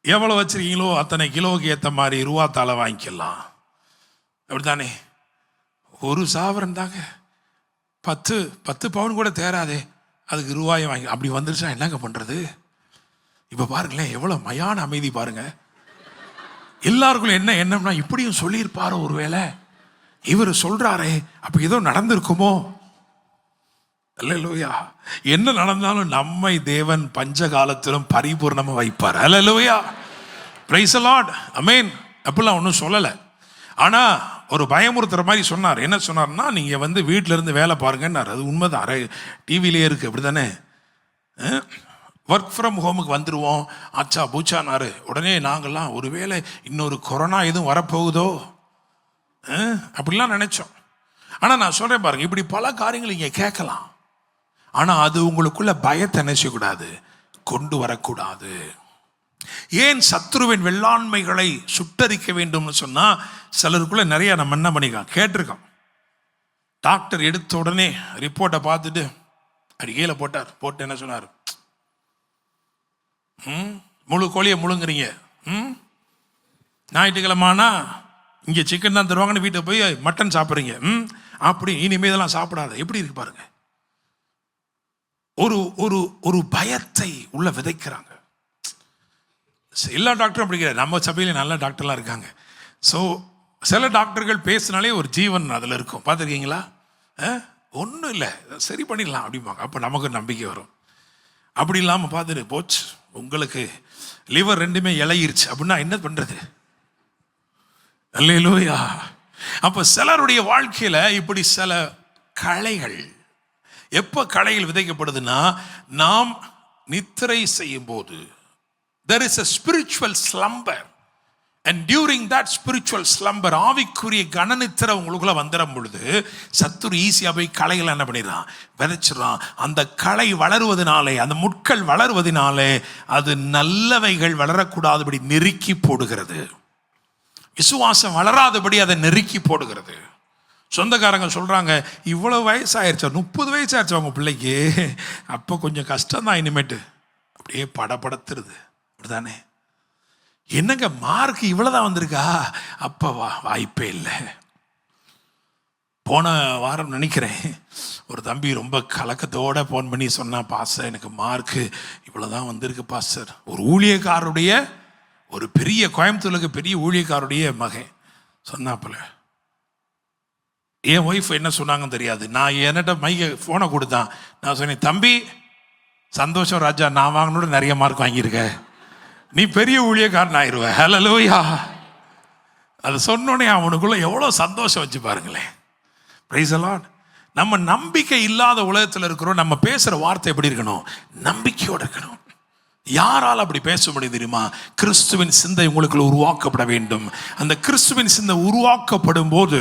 எவ்வளோ வச்சிருக்கீங்களோ அத்தனை கிலோவுக்கு ஏற்ற மாதிரி ரூபாத்தால வாங்கிக்கலாம். அப்படித்தானே? ஒரு சாவரன் தாங்க, 10 பவுன் கூட தேராதே, அதுக்கு ரூபாயை வாங்கி. அப்படி வந்துருச்சா என்னங்க பண்றது? இப்ப பாருங்களேன், எவ்வளவு மயான அமைதி பாருங்க. எல்லாருக்குள்ள என்ன எண்ணம்னா, இப்படியும் சொல்லியிருப்பாரோ ஒருவேளை, இவர் சொல்றாரே, அப்ப ஏதோ நடந்திருக்குமோ? அல்லேலூயா. என்ன நடந்தாலும் நம்மை தேவன் பஞ்ச காலத்திலும் பரிபூர்ணமா வைப்பார். அல்லேலூயா, பிரைஸ் தி லார்ட், ஆமென். அப்படிலாம் ஒன்றும் சொல்லலை. ஆனா ஒரு பயமுறுத்துற மாதிரி சொன்னார். என்ன சொன்னார்னா, நீங்க வீட்டில இருந்து வேலை பாருங்கன்னாரு. அது உண்மைதான், டிவிலே இருக்கு, அப்படிதானே? ஒர்க் ஃப்ரம் ஹோமுக்கு வந்துடுவோம், ஆச்சா பூச்சானாரு. உடனே நாங்கள்லாம் ஒருவேளை இன்னொரு கொரோனா எதுவும் வரப்போகுதோ அப்படிலாம் நினைச்சோம். ஆனா நான் சொல்றேன் பாருங்க, இப்படி பல காரியங்கள் இங்க கேட்கலாம். ஆனா அது உங்களுக்குள்ள பயத்தை நினைச்சக்கூடாது, கொண்டு வரக்கூடாது. ஏன் சத்துருவின் வெள்ளாண்மைகளை சுட்டரிக்க வேண்டும்னு சொன்னா, சிலருக்குள்ள நிறைய நம்ம என்ன பண்ணிக்கலாம், கேட்டிருக்கோம். டாக்டர் எடுத்த உடனே ரிப்போர்ட்டை பார்த்துட்டு அடி கீழே போட்டார். போட்டு என்ன சொன்னார், முழு கோழியை முழுங்குறீங்க, ஞாயிற்றுக்கிழமானா இங்கே சிக்கன் தான் தருவாங்கன்னு வீட்டை போய் மட்டன் சாப்பிட்றீங்க, அப்படி இனிமே இதெல்லாம் சாப்பிடாத. எப்படி இருக்கு பாருங்க. ஒரு ஒரு ஒரு பயத்தை உள்ள விதைக்கிறாங்க. எல்லா டாக்டரும் அப்படி கிடையாது. நம்ம சபையில் நல்ல டாக்டர்லாம் இருக்காங்க. ஸோ சில டாக்டர்கள் பேசினாலே ஒரு ஜீவன் அதில் இருக்கும். பார்த்துருக்கீங்களா? ஒன்றும் இல்லை, சரி பண்ணிடலாம் அப்படிம்பாங்க. அப்போ நமக்கு நம்பிக்கை வரும். அப்படி இல்லாமல் பார்த்துட்டு போச்சு, உங்களுக்கு லிவர் ரெண்டுமே இளையிருச்சு அப்படின்னா என்ன பண்ணுறது? அல்லேலூயா. அப்போ சிலருடைய வாழ்க்கையில் இப்படி சில களைகள், எப்போ களைகள் விதைக்கப்படுதுன்னா, நாம் நித்திரை செய்யும் போது there is a spiritual slumber, and during that spiritual slumber, ஆவிக்குரிய கனநித்திரை உங்களுக்குள்ள வந்துடும் பொழுது சத்துரு ஈஸியாக போய் களைகளை என்ன பண்ணிடுறான்? விதைச்சிடறான். அந்த களை வளருவதனாலே, அந்த முட்கள் வளருவதனாலே அது நல்லவைகள் வளரக்கூடாதபடி நெருக்கி போடுகிறது. விசுவாசம் வளராதபடி அதை நெருக்கி போடுகிறது. சொந்தக்காரங்க சொல்கிறாங்க, இவ்வளோ வயசாயிருச்சா, 30 வயசாயிருச்சா அவங்க பிள்ளைக்கு, அப்போ கொஞ்சம் கஷ்டம்தான் இனிமேட்டு. அப்படியே படப்படுத்துருது. அப்படிதானே? என்னங்க மார்க் இவ்வளோதான் வந்திருக்கா? அப்போ வாய்ப்பே இல்லை. போன வாரம் நினைக்கிறேன் ஒரு தம்பி ரொம்ப கலக்கத்தோடு ஃபோன் பண்ணி சொன்னா, பாஸ்டர் எனக்கு மார்க்கு இவ்வளோதான் வந்திருக்கு பாஸ்டர். ஒரு ஊழியக்காரருடைய, ஒரு பெரிய கோயம்புத்தூருக்கு பெரிய ஊழியக்காரருடைய மகன் சொன்னாப்புல. என் ஒய்ஃப் என்ன சொன்னாங்கன்னு தெரியாது. நான் என்கிட்ட ஃபோனை கொடுத்தான். நான் சொன்னேன், தம்பி சந்தோஷம் ராஜா, நான் வாங்கினோட நிறைய மார்க் வாங்கியிருக்க, நீ பெரிய ஊழியக்காரன் ஆயிடுவ. ஹல்லேலூயா. அது சொன்னோடனே அவனுக்குள்ள எவ்வளோ சந்தோஷம் வச்சு பாருங்களேன். Price the Lord. நம்ம நம்பிக்கை இல்லாத உலகத்தில் இருக்கிறோம். நம்ம பேசுகிற வார்த்தை எப்படி இருக்கணும்? நம்பிக்கையோடு இருக்கணும். யாரால் அப்படி பேச முடியும் தெரியுமா? கிறிஸ்துவின் சிந்தை உங்களுக்குள்ள உருவாக்கப்பட வேண்டும். அந்த கிறிஸ்துவின் சிந்தை உருவாக்கப்படும் போது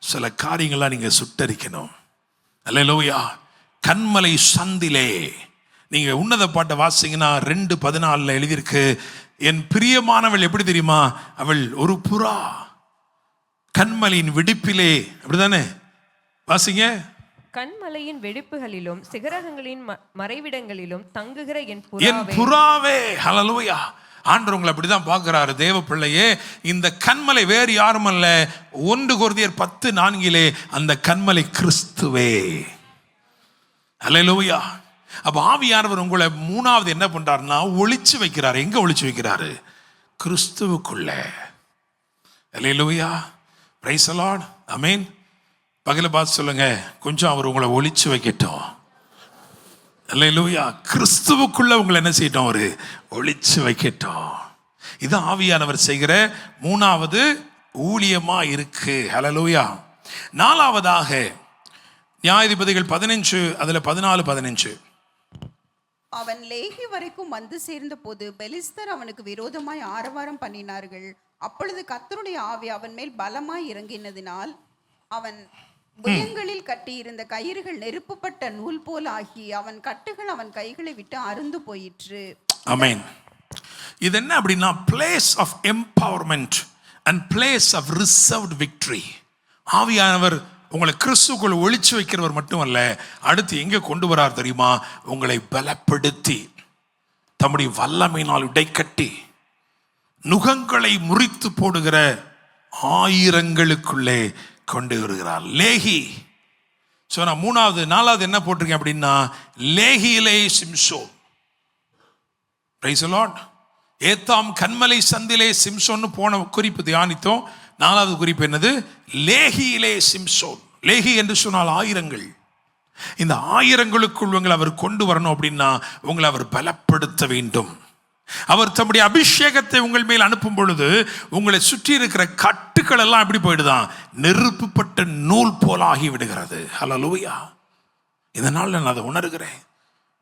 சில காரியங்கள்லாம் நீங்கள் சுட்டரிக்கணும். அல்லேலூயா. கன்மலை சந்திலே நீங்கள் உன்னத பாட்டை வாசிங்கன்னா 2:14 எழுதியிருக்கு, என் பிரியமானவள் எப்படி தெரியுமா? அவள் ஒரு புறா கன்மலையின் வெடிப்பிலே. அப்படிதானே? வாசிங்க. கண்மலையின் வெடிப்புகளிலும் சிகரங்களின் மறைவிடங்களிலும் தங்குகிற என் புறாவே. ஹல்லேலூயா. ஆண்டவர் உங்களை அப்படிதான் பார்க்கிறாரு. தேவ பிள்ளையே, இந்த கன்மலை வேறு யாரும் அல்ல. 1 கொரிந்தியர் 10:4 அந்த கன்மலை கிறிஸ்துவே. ஹல்லேலூயா. அப்ப ஆவியானவர் உங்களை 3வது என்ன பண்றாருன்னா ஒளிச்சு வைக்கிறாரு. எங்க ஒளிச்சு வைக்கிறாரு? கிறிஸ்துவுக்குள்ள. ஹல்லேலூயா. Praise the Lord. ஆமென். பகல பார்த்து சொல்லுங்க, கொஞ்சம் அவர் உங்களை ஒளிச்சு வைக்கட்டும். அல்லேலூயா. கிறிஸ்துவுக்குள்ள உங்களை என்ன செய்யட்டும்? ஒரு ஒளிச்சு வைக்கட்டும். இது ஆவியானவர் செய்கிற 3வது ஊழியமா இருக்கு. ஹல்லேலூயா. 4வதாக நியாயாதிபதிகள் 15 அதுல 14-15. அவன் லேகி வரைக்கும் வந்து சேர்ந்த போது பெலிஸ்தர் அவனுக்கு விரோதமாய் ஆரவாரம் பண்ணினார்கள். அப்பொழுது கர்த்தருடைய ஆவி அவன் மேல் பலமாய் இறங்கினதினால் அவன் புயங்களில் கட்டி இருந்த கயிறுகள் நெருப்புப்பட்ட நூல் போல் ஆகி அவன் கட்டுகள் அவன் கைகளை விட்டு அருந்து போயிற்று. ஆமென். இது என்ன அப்படின்னா place of empowerment and place of reserved victory. ஆவியானவர் உங்களை கிறிஸ்துக்குள்ள ஒளிச்சு வைக்கிறவர் மட்டுமல்ல, அடுத்து எங்கே கொண்டு வரார் தெரியுமா? உங்களை பலப்படுத்தி தம்முடைய வல்லமையினால் இடைக்கட்டி நுகங்களை முறித்து போடுகிற ஆயிரங்களுக்குள்ளே கொண்டு வருகிறார். லேகி. ஸோ நான் 3வது 4வது என்ன போட்டிருக்கேன் அப்படின்னா லேகியிலே சிம்சோன். Praise the Lord. ஏத்தாம் கன்மலை சந்திலே சிம்சோன்னு போன குறிப்பு தியானித்தோம். 4வது குறிப்பு என்னது? லேகியிலே சிம்சோன். லேகி என்று சொன்னால் ஆயிரங்கள். இந்த ஆயிரங்களுக்குள் உங்களை அவர் கொண்டு வரணும் அப்படின்னா உங்களை அவர் பலப்படுத்த வேண்டும். அவர் தம்முடைய அபிஷேகத்தை உங்கள் மேல் அனுப்பும் பொழுது உங்களை சுற்றி இருக்கிற கட்டுக்கள் எல்லாம் எப்படி போயிடுதான்? நெருப்புப்பட்ட நூல் போல ஆகி விடுகிறது. ஹல்லேலூயா. இதனால் நான் அதை உணர்கிறேன்.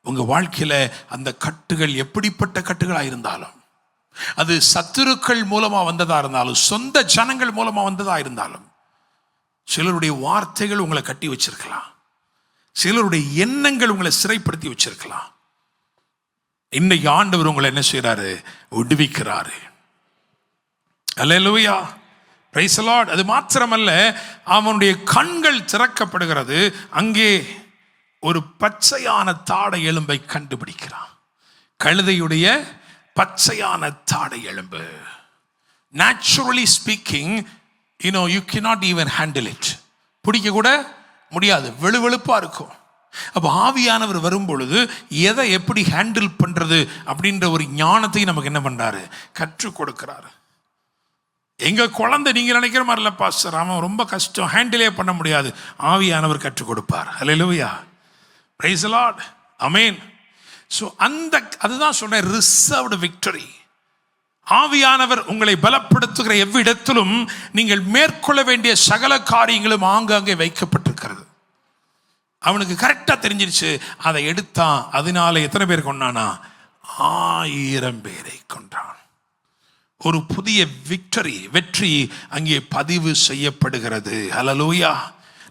உங்க வாழ்க்கையில அந்த கட்டுகள் எப்படிப்பட்ட கட்டுகளாக இருந்தாலும், அது சத்துருக்கள் மூலமா வந்ததா இருந்தாலும், சொந்த ஜனங்கள் மூலமா வந்ததா இருந்தாலும், சிலருடைய வார்த்தைகள் உங்களை கட்டி வச்சிருக்கலாம், சிலருடைய எண்ணங்கள் உங்களை சிறைப்படுத்தி வச்சிருக்கலாம். இன்னைக்கு ஆண்டவர் உங்களை என்ன செய்யறாரு? விடுவிக்கிறாரு. அல்லேலூயா. Praise the Lord. அது மாத்திரமல்ல, அவனுடைய கண்கள் திறக்கப்படுகிறது. அங்கே ஒரு பச்சையான தாடை எலும்பை கண்டுபிடிக்கிறான். கழுதையுடைய பச்சையான தாடை எலும்பு. Naturally speaking, you cannot even handle it. பிடிக்க கூட முடியாது. வெளுவெளுப்பா இருக்கும். அப்போ ஆவியானவர் வரும் பொழுது எதை எப்படி ஹேண்டில் பண்றது அப்படின்ற ஒரு ஞானத்தை நமக்கு என்ன பண்றாரு, கற்றுக் கொடுக்கிறாரு. எங்க குழந்தை நீங்க நினைக்கிற மாதிரி இல்ல பாஸ்டர், அவன் ரொம்ப கஷ்டம், ஹேண்டிலே பண்ண முடியாது. ஆவியானவர் கற்றுக் கொடுப்பார். ஹல்லேலூயா, பிரைஸ் தி லார்ட், ஆமென். ஸோ அதுதான் சொன்ன ரிசர்வ்டு விக்டரி. ஆவியானவர் உங்களை பலப்படுத்துகிற எவ்விடத்திலும் நீங்கள் மேற்கொள்ள வேண்டிய சகல காரியங்களும் ஆங்காங்கே வைக்கப்பட்டிருக்கிறது. அவனுக்கு கரெக்டா தெரிஞ்சிருச்சு. அதை எடுத்தான். அதனால எத்தனை பேர் கொண்டானா? 1000 பேரை கொன்றான். ஒரு புதிய வெற்றி அங்கே பதிவு செய்யப்படுகிறது. ஹல்லேலூயா.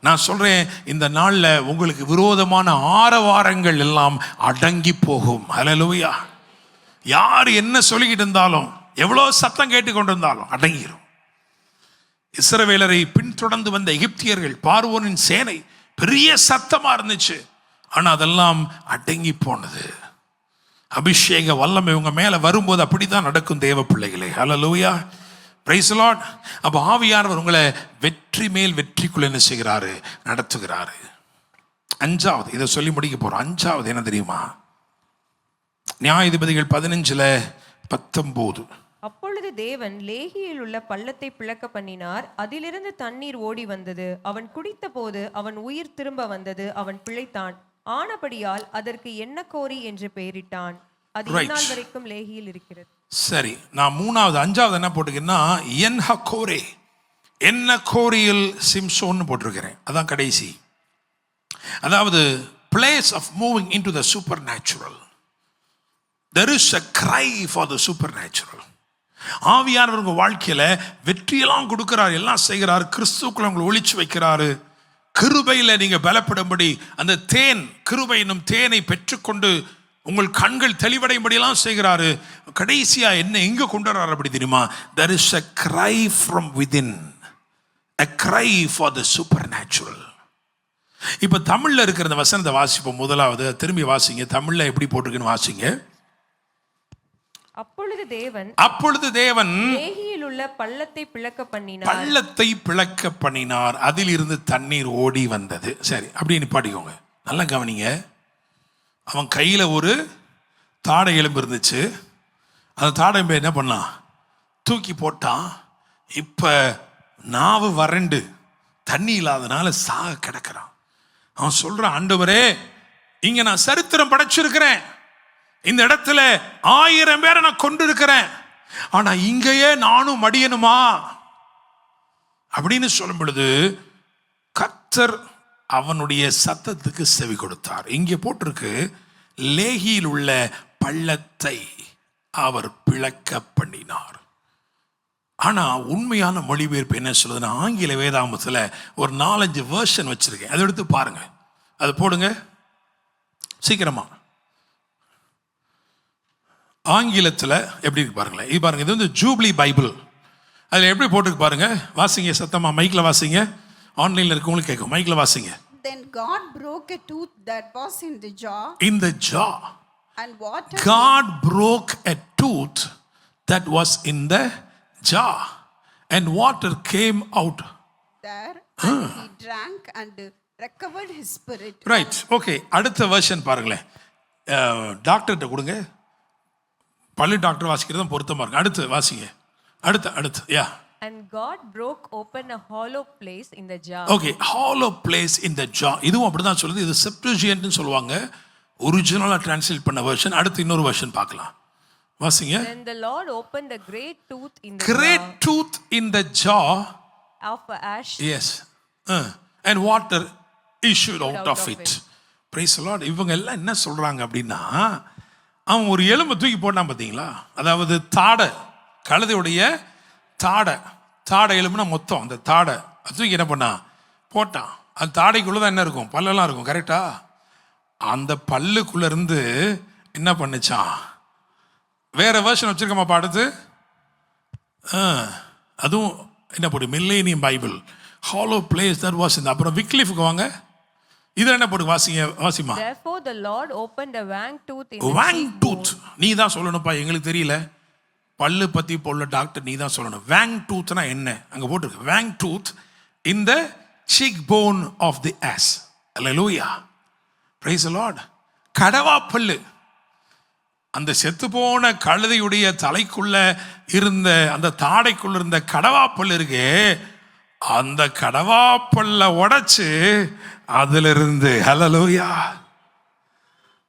நான் சொல்றேன், இந்த நாள்ல உங்களுக்கு விரோதமான ஆரவாரங்கள் எல்லாம் அடங்கி போகும். ஹல்லேலூயா. யார் என்ன சொல்லிக்கிட்டு இருந்தாலும், எவ்வளவு சத்தம் கேட்டுக்கொண்டிருந்தாலும் அடங்கிரும். இஸ்ரவேலரை பின்தொடர்ந்து வந்த எகிப்தியர்கள், பார்வோனின் சேனை பெரிய சத்தமா இருந்துச்சு, ஆனா அதெல்லாம் அடங்கி போனது. அபிஷேக வல்லமை உங்க மேல வரும்போது அப்படித்தான் நடக்கும் தேவ பிள்ளைகளே. ஹல்லேலூயா, பிரைஸ் தி லார்ட். அப்ப ஆவியானவர் உங்களை வெற்றி மேல் வெற்றிக்குள்ள என்ன செய்கிறாரு, நடத்துகிறாரு. 5வது இதை சொல்லி முடிக்க போறோம். 5வது என்ன தெரியுமா? நியாயாதிபதிகள் 15:19. அப்பொழுது தேவன் லேகியில் உள்ள பள்ளத்தை பிளக்க பண்ணினார். அதிலிருந்து தண்ணீர் ஓடி வந்தது. அவன் குடித்த போது அவன் உயிர் திரும்ப வந்தது. அவன் பிழைத்தான். ஆனபடியால் அதற்கு எண்ணக்கோரி என்று பெயரிட்டான். அது இந்நாள் வரைக்கும் லேகியில் இருக்கிறது. சரி, நான் 3வது 5வது என்ன போட்டுக்கிறேன்னா என்ஹக்கோரே, எண்ணக்கோரியில் சிம்சோன்னு போட்டிருக்கிறேன். அதான் கடைசி. அதாவது place of moving into the supernatural. There is a cry for the supernatural. ஆவியானவர் உங்க வாழ்க்கையில வெற்றியெல்லாம் கொடுக்கிறார், எல்லாம் செய்கிறார், கிறிஸ்துக்குள்ள உங்களை ஒளிச்சு வைக்கிறாரு. கிருபையில நீங்க பலப்படும்படி அந்த தேன், கிருபை என்னும் தேனை பெற்றுக்கொண்டு உங்கள் கண்கள் தெளிவடையும்படியெல்லாம் செய்கிறாரு. கடைசியா என்ன எங்க கொண்டு வர்றாரு அப்படி தெரியுமா? There is a cry from within, a cry for the supernatural. இப்ப தமிழ்ல இருக்கிற இந்த வசனத்தை வாசிப்போம். முதலாவது திரும்பி வாசிங்க. தமிழ்ல எப்படி போட்டிருக்குன்னு வாசிங்க. அப்பொழுது தேவன் லேகியில் உள்ள பள்ளத்தை பிளக்க பண்ணினார். அதில் இருந்து தண்ணீர் ஓடி வந்தது. சரி, அப்படி நிப்பாட்டிக்கோங்க. நல்லா கவனிங்க. அவன் கையில ஒரு தாடை எலும்பு இருந்துச்சு. அந்த தாடை எலும்பை என்ன பண்ணான்? தூக்கி போட்டான். இப்ப நாவு வறண்டு தண்ணி இல்லாதனால சாக கிடக்கிறான். அவன் சொல்றான், ஆண்டவரே, இங்க நான் சரித்திரம் படைச்சிருக்கிறேன், இந்த இடத்துல 1000 பேரை நான் கொண்டு இருக்கிறேன், ஆனா இங்கேயே நானும் மடியணுமா அப்படின்னு சொல்லும் பொழுது கர்த்தர் அவனுடைய சத்தத்துக்கு செவி கொடுத்தார். இங்கே போட்டிருக்கு, லேகியில் உள்ள பள்ளத்தை அவர் பிளக்க பண்ணினார். ஆனா உண்மையான மொழிபெயர்ப்பு என்ன சொல்லுதுன்னா, ஆங்கில வேதாகமத்தில் ஒரு 4-5 வெர்ஷன் வச்சிருக்கேன். அதை எடுத்து பாருங்க, அதை போடுங்க சீக்கிரமா. ஆங்கிலத்தில் எப்படி இருக்கு பாருங்களேன். இது பாருங்க, இது வந்து ஜூப்ளி பைபிள். அதில் எப்படி போட்டுருக்கு பாருங்க. வாசிங்க சத்தமா, மைக்ல வாசிங்க. ஆன்லைன்ல இருக்கவங்களுக்கு கேட்கும், மைக்ல வாசிங்க. Then God broke a tooth that was in the jaw. In the jaw. And water. God broke a tooth that was in the jaw, and water came out there, and he drank and recovered his spirit. Right. Okay. அடுத்த version பாருங்களேன். டாக்டர்கிட்ட கொடுங்க. பள்ளி doctor வாசிக்கிறது பொருத்தமா இருக்கு. அடுத்து வாசிங்க. அடுத்து யா. And God broke open a hollow place in the jaw. Okay, hollow place in the jaw. இதுவும் அப்படிதான் சொல்லுது. இது செப்டுஜியன்ட்னு சொல்லுவாங்க, ஒரிஜினலா டிரான்ஸ்லேட் பண்ண வெர்ஷன். அடுத்து இன்னொரு வெர்ஷன் பார்க்கலாம். வாசிங்க. Then the Lord opened a great tooth in the jaw of ash. Yes. And water issued out of it. Praise the Lord. இவங்க எல்லாம் என்ன சொல்றாங்க அப்படின்னா, அவன் ஒரு எலும்பை தூக்கி போட்டான் பார்த்தீங்களா? அதாவது தாடை, கழுதையுடைய தாடை எலும்புனா மொத்தம் அந்த தாடை தூக்கி என்ன பண்ணான்? போட்டான். அந்த தாடைக்குள்ளதான் என்ன இருக்கும்? பல்லெல்லாம் இருக்கும், கரெக்டா? அந்த பல்லுக்குள்ள இருந்து என்ன பண்ணுச்சான்? வேற வெர்ஷன் வச்சிருக்கமா அடுத்து? அதுவும் என்ன போட்டு millennium Bible, hallow place that was இந்த. அப்புறம் விக்லிஃப்க்கு வாங்க. இது என்ன போட்டு Wasima. Therefore the Lord opened a wang tooth in wang tooth. நீ தான் சொல்லணும்ப்பா, எங்களுக்கு தெரியல. பல்லு பத்தி போல டாக்டர் நீ தான் சொல்லணும். wang toothனா என்ன? அங்க போட்டுருக்கு wang tooth in the cheekbone of the ass. Hallelujah. Praise the Lord. கடவாப்பல்லு, அந்த செத்து போன கழுதையுடைய தலைக்குள்ள இருந்த அந்த தாடைக்குள்ள இருந்த கடவாப்பல் இருக்கே, அந்த கடவாப்பல்ல உடைச்சு அதுல இருந்து ஹல்லேலூயா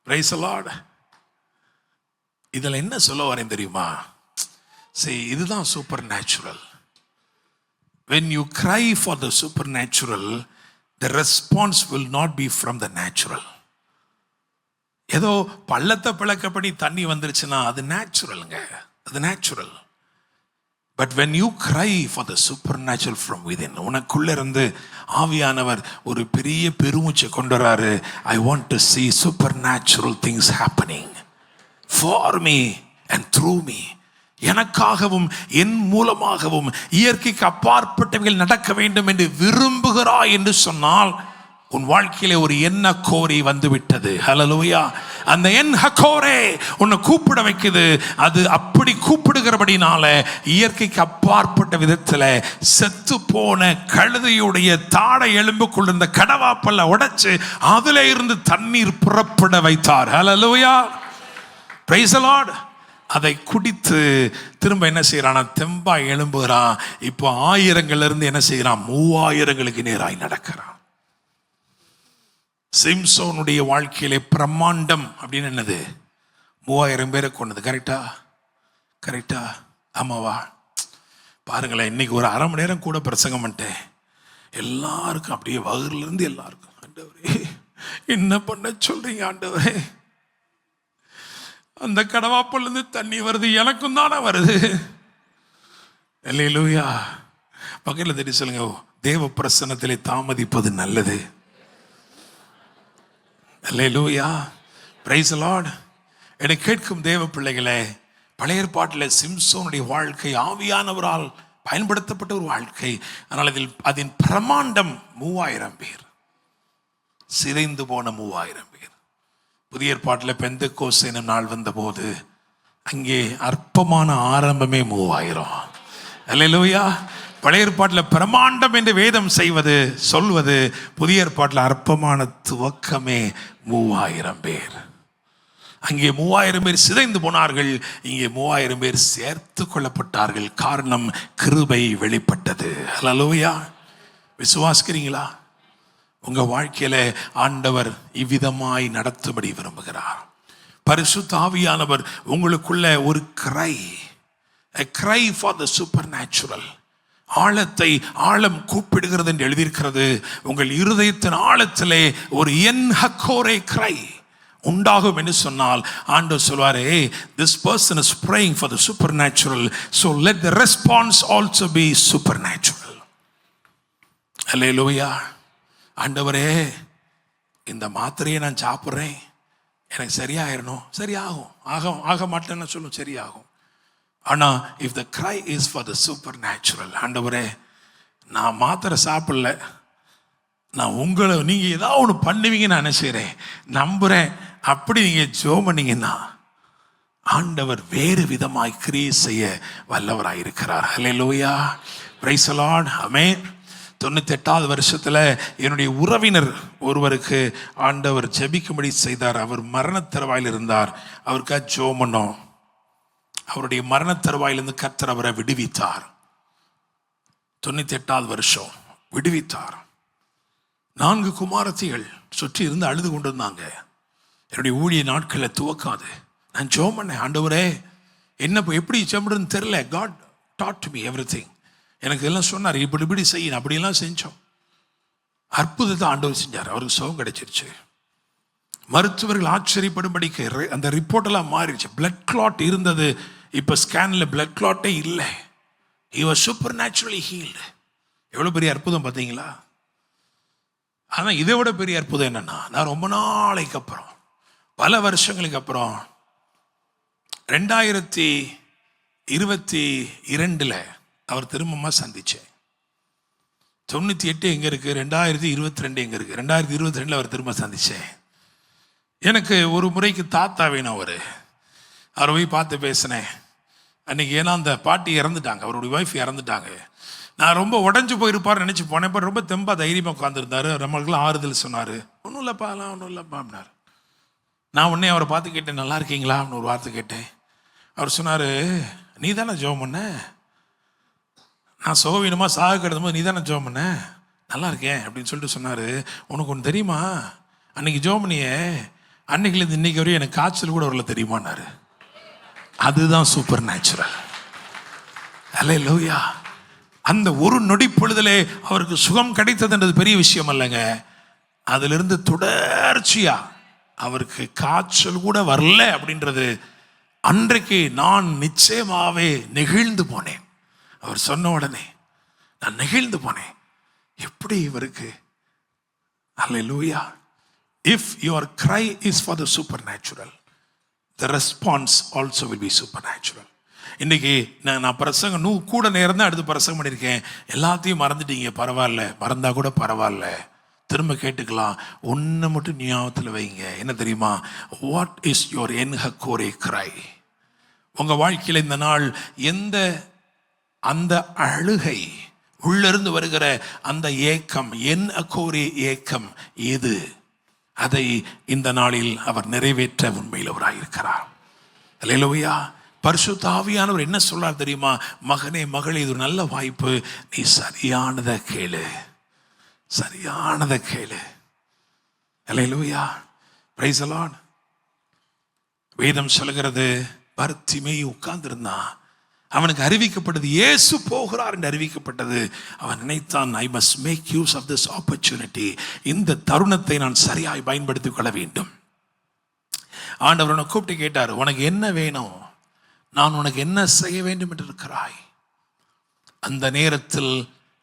பிரைஸ் தி லார்ட். இதுல என்ன சொல்ல வரேன் தெரியுமா? சரி, இதுதான் super natural. When you cry for the supernatural, the response will not be from the natural. ஏதோ பள்ளத்தை பிளக்கப்படி தண்ணி வந்துருச்சுன்னா அது நேச்சுரலுங்க, அது natural. But when you cry for the supernatural from within, உனக்குள்ள இருந்து ஆவியானவர் ஒரு பெரிய பெருமூச்சை கொண்டு வராரு. I want to see supernatural things happening for me and through me. எனக்காகவும் என் மூலமாகவும் இயற்கைக்கு அப்பாற்பட்டவைகள் நடக்க வேண்டும் என்று விரும்புகிறாய் என்று சொன்னால் உன் வாழ்க்கையிலே ஒரு எண்ணக்கோரை வந்து விட்டது. ஹல்லேலூயா. அந்த எண்ணக்கோரை உன்னை கூப்பிட வைக்குது. அது அப்படி கூப்பிடுகிறபடினால இயற்கைக்கு அப்பாற்பட்ட விதத்தில் செத்து போன கழுதையுடைய தாடை எலும்புக்குள்ள இருந்த கடவாப்பல்ல உடைச்சு அதுல இருந்து தண்ணீர் புறப்பட வைத்தார். ஹல்லேலூயா. Praise the Lord. அதை குடித்து திரும்ப என்ன செய்யறான்? தெம்பா எழும்புகிறான். இப்போ 1000 இருந்து என்ன செய்யறான்? 3000 நேராய் நடக்கிறான். சிம்சோனுடைய வாழ்க்கையிலே பிரம்மாண்டம் அப்படின்னு என்னது? 3000 பேரை கொண்டது. கரெக்டா? கரெக்டா? ஆமாவா? பாருங்களேன், இன்னைக்கு ஒரு 1/2 மணி நேரம் கூட பிரசங்கம் பண்ணிட்டேன். எல்லாருக்கும் அப்படியே வகுர்ல இருந்து எல்லாருக்கும், ஆண்டவரே என்ன பண்ண சொல்றீங்க ஆண்டவரே? அந்த கடவாப்பல்லிருந்து தண்ணி வருது, எனக்கும் தானே வருது. அல்லேலூயா. பக்கத்தில் தெரிவி சொல்லுங்க, தேவ பிரசன்னத்திலே தாமதிப்பது நல்லது. அல்லேலூயா. Praise the Lord. என்னை கேட்கும் தேவ பிள்ளைகளே, பழைய ஏற்பாட்டில் சிம்சோனுடைய வாழ்க்கை ஆவியானவரால் பயன்படுத்தப்பட்ட ஒரு வாழ்க்கை. ஆனால் அதன் பிரமாண்டம் 3000 பேர், சிதைந்து போன 3000 பேர். புதிய ஏற்பாட்டில் பெந்தெக்கோஸ்து என்னும் நாள் வந்தபோது அங்கே அற்பமான ஆரம்பமே 3000. அல்லேலூயா. பழைய ஏற்பாட்டில் பிரமாண்டம் என்று வேதம் சொல்வது, புதிய ஏற்பாட்டில் அற்பமான துவக்கமே 3000 பேர். அங்கே 3000 பேர் சிதைந்து போனார்கள், இங்கே 3000 பேர் சேர்த்து கொள்ளப்பட்டார்கள். காரணம், கிருபை வெளிப்பட்டது. அல்லேலூயா. விசுவாசிக்கிறீங்களா? உங்க வாழ்க்கையில ஆண்டவர் இவ்விதமாய் நடத்தும்படி விரும்புகிறார். பரிசுத்த ஆவியானவர் உங்களுக்குள்ள ஒரு a cry for the supernatural, ஆழத்தை ஆழம் கூப்பிடுகிறது என்று எழுதியிருக்கிறது. உங்கள் இருதயத்தின் ஆழத்திலே ஒரு என்ஹக்கோரே cry உண்டாகும் என்று சொன்னால் ஆண்டவர் சொல்வாரே, this person is praying for the supernatural, so let the response also be supernatural. அல்லேலூயா. ஆண்டவரே, இந்த மாத்திரையை நான் சாப்பிட்றேன், எனக்கு சரியாயிரணும். சரியாகும். ஆக மாட்டேன்னு சொல்லும், சரியாகும். ஆனால் if the cry is for the supernatural, ஆண்டவரே நான் மாத்திரை சாப்பிடல, நான் உங்களை நீங்கள் ஏதாவது ஒன்று பண்ணுவீங்கன்னு நான் நினைக்கிறேன், நம்புகிறேன். அப்படி நீங்கள் ஜெபம் பண்ணீங்கன்னா ஆண்டவர் வேறு விதமாய் கிரியை செய்ய வல்லவராக இருக்கிறார். அல்லேலூயா. Praise the Lord. ஆமென். 98வது வருஷத்தில் என்னுடைய உறவினர் ஒருவருக்கு ஆண்டவர் ஜெபிக்கும்படி செய்தார். அவர் மரணத் தருவாயில் இருந்தார். அவருக்காக ஜெபம் பண்ணோம். அவருடைய மரணத் தருவாயிலிருந்து கர்த்தர் அவரை விடுவித்தார். 98வது வருஷம் விடுவித்தார். 4 குமாரத்திகள் சுற்றி இருந்து அழுது கொண்டு இருந்தாங்க. என்னுடைய ஊழிய நாட்களில் துவக்காது நான் ஜெபம் பண்ணேன். ஆண்டவரே என்ன எப்படி ஜெபம்னு தெரியல. God taught me everything. எனக்கு எல்லாம் சொன்னார், இப்படி செய்யணும். அப்படியெல்லாம் செஞ்சோம். அற்புதத்தை ஆண்டவர் செஞ்சார். அவருக்கு சுகம் கிடைச்சிருச்சு. மருத்துவர்கள் ஆச்சரியப்படும்படிக்கு அந்த ரிப்போர்ட் எல்லாம் மாறிடுச்சு. பிளட் கிளாட் இருந்தது, இப்போ ஸ்கேனில் பிளட் கிளாட்டே இல்லை. He was supernaturally healed. எவ்வளோ பெரிய அற்புதம் பார்த்தீங்களா? ஆனால் இதை விட பெரிய அற்புதம் என்னன்னா, நான் ரொம்ப நாளைக்கு அப்புறம், பல வருஷங்களுக்கு அப்புறம் 2022 அவர் திரும்பமாக சந்திச்சேன். 98 எங்கே இருக்குது, 2022 எங்கே இருக்குது? 2022 அவர் திரும்ப சந்திச்சேன். எனக்கு ஒரு முறைக்கு தாத்தா வேணும். அவரை போய் பார்த்து பேசினேன் அன்னைக்கு. ஏன்னா அந்த பாட்டி இறந்துட்டாங்க, அவருடைய ஒய்ஃப் இறந்துட்டாங்க. நான் ரொம்ப உடஞ்சு போயிருப்பார் நினைச்சு போனேன். இப்போ ரொம்ப தெம்பா தைரியமா உட்காந்துருந்தாரு. நம்மளுக்குலாம் ஆறுதல் சொன்னாரு. ஒன்றும் இல்லைப்பா, ஒன்றும் இல்லைப்பா அப்படின்னாரு. நான் உடனே அவரை பார்த்து கேட்டேன், நல்லா இருக்கீங்களா அப்படின்னு ஒரு வார்த்தை கேட்டேன். அவர் சொன்னார், நீ தானே ஜெபம் பண்ண, நான் சோகவீனமாக சாக கிடக்கும் போது நீ தானே ஜெபம் பண்ண, நல்லா இருக்கேன் அப்படின்னு சொல்லிட்டு சொன்னார். உனக்கு ஒன்று தெரியுமா, அன்னைக்கு ஜெபம் பண்ணியே, அன்னைக்குலேருந்து இன்னைக்கு வரையும் எனக்கு காய்ச்சல் கூட வரல தெரியுமான்னாரு. அதுதான் சூப்பர் நேச்சுரல். அல்லேலூயா. அந்த ஒரு நொடி பொழுதிலே அவருக்கு சுகம் கிடைத்ததுன்றது பெரிய விஷயம் அல்லங்க. அதிலிருந்து தொடர்ச்சியா அவருக்கு காய்ச்சல் கூட வரல அப்படின்றது அன்றைக்கு நான் நிச்சயமாவே நெகிழ்ந்து போனேன். அவர் சொன்ன உடனே நான் நெகிழ்ந்து போனேன். எப்படி இவருக்கு. அல்லேலூயா. If your cry is for the supernatural, the response also will be supernatural. இன்னைக்கு நான் பிரசங்கம் கூட நேரம் தான் அடுத்து பிரசங்கம் பண்ணியிருக்கேன். எல்லாத்தையும் மறந்துட்டீங்க, பரவாயில்ல, மறந்தா கூட பரவாயில்ல, திரும்ப கேட்டுக்கலாம். ஒன்று மட்டும் ஞாபகத்தில் வைங்க. என்ன தெரியுமா? வாட் இஸ் யுவர் என்ஹக்கோரே கிரை? உங்கள் வாழ்க்கையில் இந்த நாள் எந்த அந்த அழுகை உள்ளிருந்து வருகிற அந்த ஏக்கம், என் அக்கோரே ஏக்கம் எது? அதை இந்த நாளில் அவர் நிறைவேற்ற உண்மையில் அவராயிருக்கிறார். அல்லேலூயா. பரிசுத்த ஆவியானவர் என்ன சொல்றார் தெரியுமா? மகனே, மகளே, இது ஒரு நல்ல வாய்ப்பு, நீ சரியானதை கேளு, சரியானதை கேளு. அல்லேலூயா. Praise the Lord. வேதம் சொல்கிறது, பர்த்திமேயு உட்கார்ந்திருந்தான். அவனுக்கு அறிவிக்கப்பட்டது, இயேசு போகிறார் என்று அறிவிக்கப்பட்டது. அவன் நினைத்தான், I must make use of this opportunity. இந்த தருணத்தை நான் சரியாய் பயன்படுத்திக் கொள்ள வேண்டும். ஆண்டவர் அவனை கூப்பிட்டு கேட்டார், உனக்கு என்ன வேணும்? நான் உனக்கு என்ன செய்ய வேண்டும் என்று இருக்கிறாய்? அந்த நேரத்தில்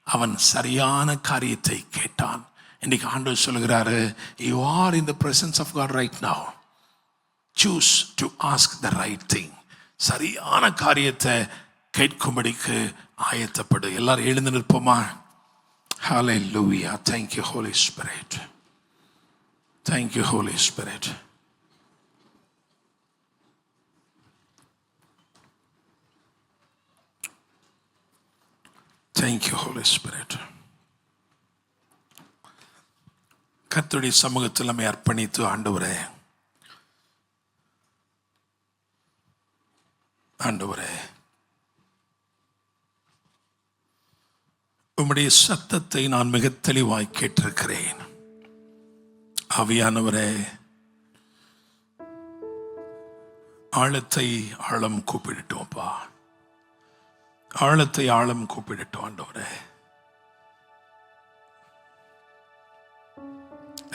அவன் சரியான காரியத்தை கேட்டான். இன்னைக்கு ஆண்டவர் சொல்கிறாரு, you are in the presence of God right now. Choose to ask the right thing. சரியான காரியத்தை கேட்கும்படிக்கு ஆயத்தப்படு. எல்லாரும் எழுந்து நிற்போமா? Hallelujah. Thank you, Holy Spirit. Thank you, Holy Spirit. Thank you, Holy Spirit. கர்த்தருடைய சமூகத்தில் நம்மை அர்ப்பணித்து, ஆண்டவரே, ஆண்டவரே, உம்முடைய சத்தத்தை நான் மிக தெளிவாய் கேட்டிருக்கிறேன். ஆவியானவரே, ஆழத்தை ஆழம் கூப்பிடட்டோம்ப்பா, ஆழத்தை ஆழம் கூப்பிடட்டும் ஆண்டவரே.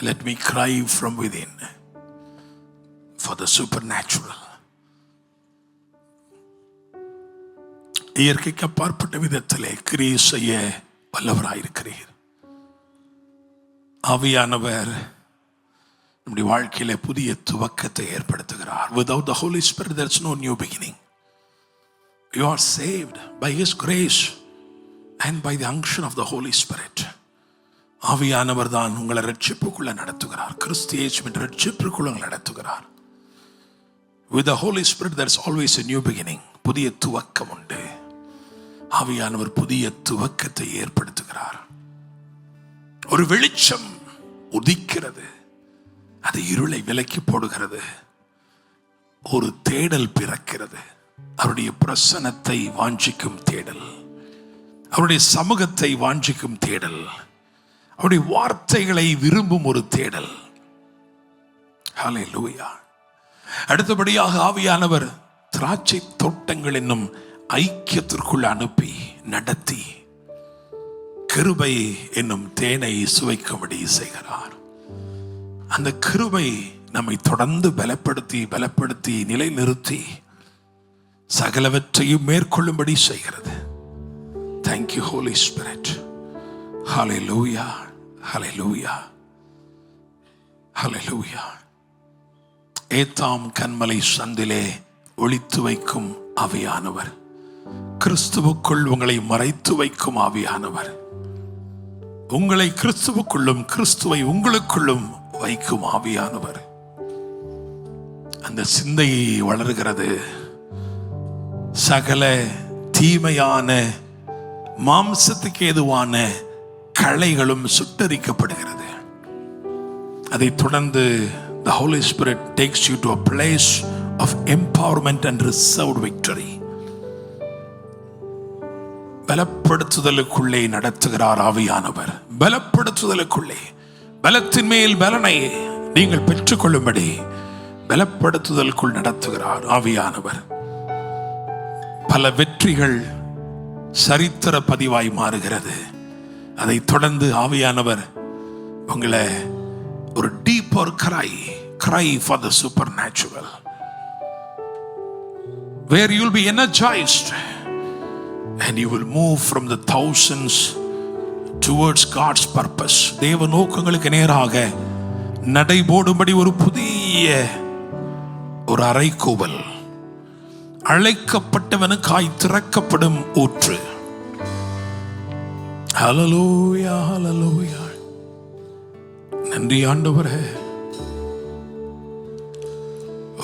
Let me cry from within for the supernatural. இயற்கைக்கு அப்பாற்பட்ட விதத்திலே கிரியை செய்ய வல்லவராயிருக்கிறீர். ஆவியானவர் நம்முடைய வாழ்க்கையில புதிய துவக்கத்தை ஏற்படுத்துகிறார். Without the Holy Spirit there is no new beginning. You are saved by His grace and by the unction of the Holy Spirit. ஆவியானவர் தான் உங்களை ரட்சிப்புக்குள்ள நடத்துகிறார். கிறிஸ்து இயேசுவின் ரட்சிப்புக்குள்ள நடத்துகிறார். With the Holy Spirit there is always a new beginning. புதிய துவக்கம் உண்டு. ஆவியானவர் புதிய துவக்கத்தை ஏற்படுத்துகிறார். ஒரு வெளிச்சம் உதிக்கிறது, அது இருளை விலக்கி போடுகிறது. ஒரு தேடல் பிறக்கிறது. அவருடைய பிரசன்னத்தை வாஞ்சிக்கும் தேடல், அவருடைய சமூகத்தை வாஞ்சிக்கும் தேடல், அவருடைய வார்த்தைகளை விரும்பும் ஒரு தேடல். ஹல்லேலூயா. அடுத்தபடியாக ஆவியானவர் திராட்சை தோட்டங்கள் என்னும் ஐக்கியத்திற்குள் அனுப்பி நடத்தி கிருபை என்னும் தேனை சுவைக்கும்படி செய்கிறார். அந்த கிருபை நம்மை தொடர்ந்து பலப்படுத்தி நிலை நிறுத்தி சகலவற்றையும் மேற்கொள்ளும்படி செய்கிறது. Thank you, Holy Spirit. Hallelujah. Hallelujah. Hallelujah. Etham கன்மலை சந்திலே ஒளித்து வைக்கும் ஆவியானவர், கிறிஸ்துவுக்குள் உங்களை மறைத்து வைக்கும் ஆவியானவர், உங்களை கிறிஸ்துவுக்குள்ளும் கிறிஸ்துவை உங்களுக்குள்ளும் வைக்கும் ஆவியானவர். அந்த சிந்தை வளர்கிறது. சகல தீமையான மாம்சத்துக்கு ஏதுவான களைகளும் சுட்டரிக்கப்படுகிறது. அதை தொடர்ந்து the Holy Spirit takes you to a place of empowerment and reserved victory. பலப்படுத்துதலுக்குள்ளே நடத்துகிறார் ஆவியானவர். பலப்படுத்துதலுக்குள்ளே, பலத்தின் மேல் பலனை நீங்கள் பெற்றுக்கொள்ளும்படி பலப்படுத்துதலுக்குள் நடத்துகிறார் ஆவியானவர். பல வெற்றிகள் சரித்திர பதிவாய் மாறுகிறது. அதை தொடர்ந்து ஆவியானவர் உங்களை ஒரு deeper cry for the supernatural, where you will be energized and you will move from the thousands towards God's purpose. தேவ நோக்கங்களுக்கு நேராக நடைபோடும்படி ஒரு புதிய ஒரு அறைகூவல், அழைக்கப்பட்டவனுக்காய் திறக்கப்படும் ஊற்று. ஹல்லேலூயா, ஹல்லேலூயா. நன்றி ஆண்டவரே.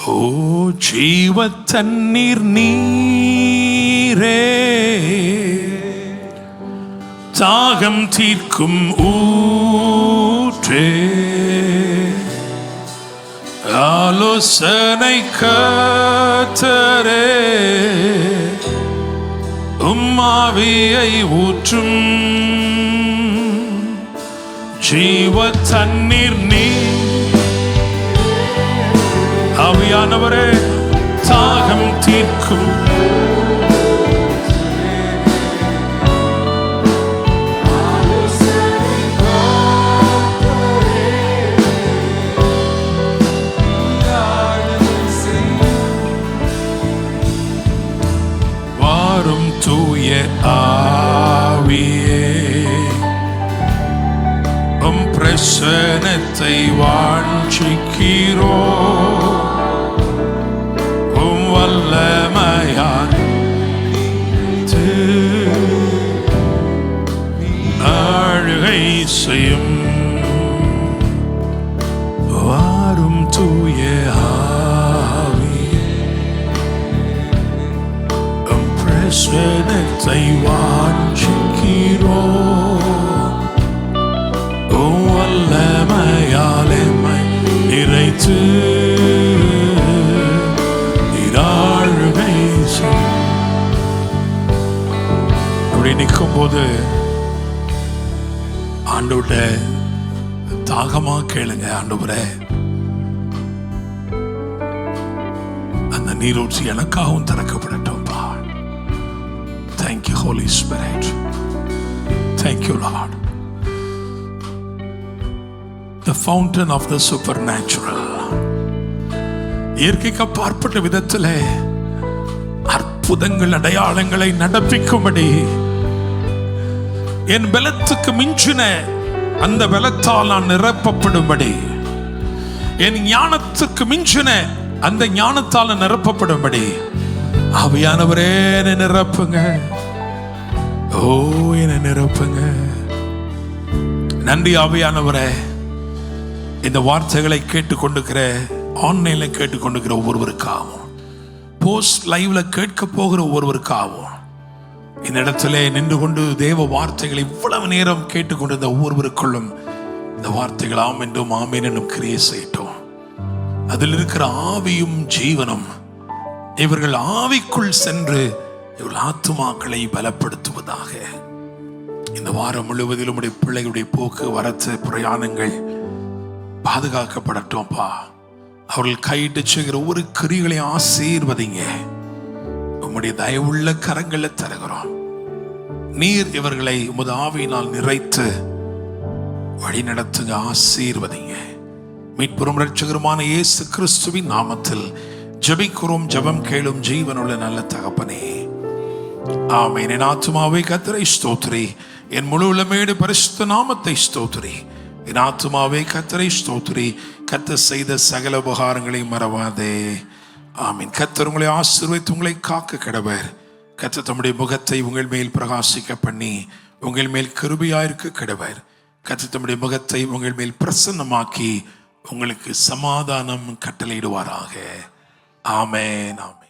ஓ ஜீவ தண்ணீர் நீரே, தாகம் தீர்க்கும் ஊற்றே, ஆலோசனை கர்த்தரே, உம்மாவியை ஊற்றும் ஜீவ தண்ணீர் நீர். ஆவியானவரே, தாகம் தீர்க்கும் வாரும் தூய ஆவியே, உம் பிரசன்னத்தை வாஞ்சிக்கிறோ, உம் வல்லமையால் ஆளுகை செய்யும். வாரும் தூய ஆவியே, உம் பிரசன்னத்தை வாஞ்சிக்கிறோ, வல்லமையாலே நிறைத்து நீராளுகை. அப்படி நிற்கும் போது ஆண்டவரே தாகமா கேளுங்க. ஆண்டவரே, அந்த நீரூற்றி எனக்காகவும் திறக்கப்படட்டும்பா. Thank you Holy Spirit. Thank you Lord. The fountain of the supernatural. இயற்கைக்கு அப்பாற்பட்ட விதத்திலே அற்புதங்கள் அடையாளங்களை நடப்பிக்கும்படி, என் பலத்துக்கு மிஞ்சின அந்த பலத்தால் நான் நிரப்பப்படும்படி, என் ஞானத்துக்கு மிஞ்சின அந்த ஞானத்தால் நிரப்பப்படும்படி ஆவியானவரே என்னை நிரப்புங்க. ஓ என்னை நிரப்புங்க. நன்றி ஆவியானவரே. இந்த வார்த்தைகளை கேட்டுக்கொண்டிருக்கிற, ஆன்லைன்ல கேட்டுக்கொண்டிருக்கிற ஒவ்வொருவருக்காகவும், போஸ்ட் லைவ்ல கேட்க போகிற ஒவ்வொருவருக்காகவும், இந்த இடத்துல நின்று கொண்டு தேவ வார்த்தைகளை இவ்வளவு நேரம் கேட்டுக்கொண்டிருந்த ஒவ்வொருவருக்குள்ளும் இந்த வார்த்தைகள் ஆம் என்றும் ஆமேன் என்னும் கிரியை செய்யட்டும். அதில் இருக்கிற ஆவியும் ஜீவனும் இவர்கள் ஆவிக்குள் சென்று இவர்கள் ஆத்துமாக்களை பலப்படுத்துவதாக. இந்த வாரம் முழுவதிலும் உடைய பிள்ளைகளுடைய போக்கு வரத்து பிரயாணங்கள் பாதுகாக்கப்படட்டும்பா. அவர்கள் கையிட்டு செய்கிற ஒவ்வொரு கிரிகளையும் ஆசீர்வதிங்க. உம்முடைய தயவுள்ள கரங்களை தருகிறோம். நீர் இவர்களை உமது ஆவியினால் நிறைத்து வழி நடத்துங்க, ஆசீர்வதிங்க. மீட்பெரும் இரட்சகருமான இயேசு கிறிஸ்துவின் நாமத்தில் ஜெபிக்கிறோம், ஜெபம் கேளும் ஜீவனுள்ள நல்ல தகப்பனே, ஆமென். என் ஆத்துமாவே கர்த்தரை ஸ்தோத்திரி, என் முழு உள்ளமேடு பரிசுத்த நாமத்தை ஸ்தோத்திரி. என் ஆத்துமாவே கர்த்தரை ஸ்தோத்திரி, கர்த்தர் செய்த சகல உபகாரங்களை மறவாதே. ஆமீன். கர்த்தர் உங்களை ஆசீர்வதித்து உங்களை காக்க கடவர். கர்த்தர் தம்முடைய முகத்தை உங்கள் மேல் பிரகாசிக்க பண்ணி உங்கள் மேல் கிருபையாயிருக்க கடவர். கர்த்தர் தம்முடைய முகத்தை உங்கள் மேல் பிரசன்னமாக்கி உங்களுக்கு சமாதானம் கட்டளையிடுவாராக. ஆமென், ஆமென்.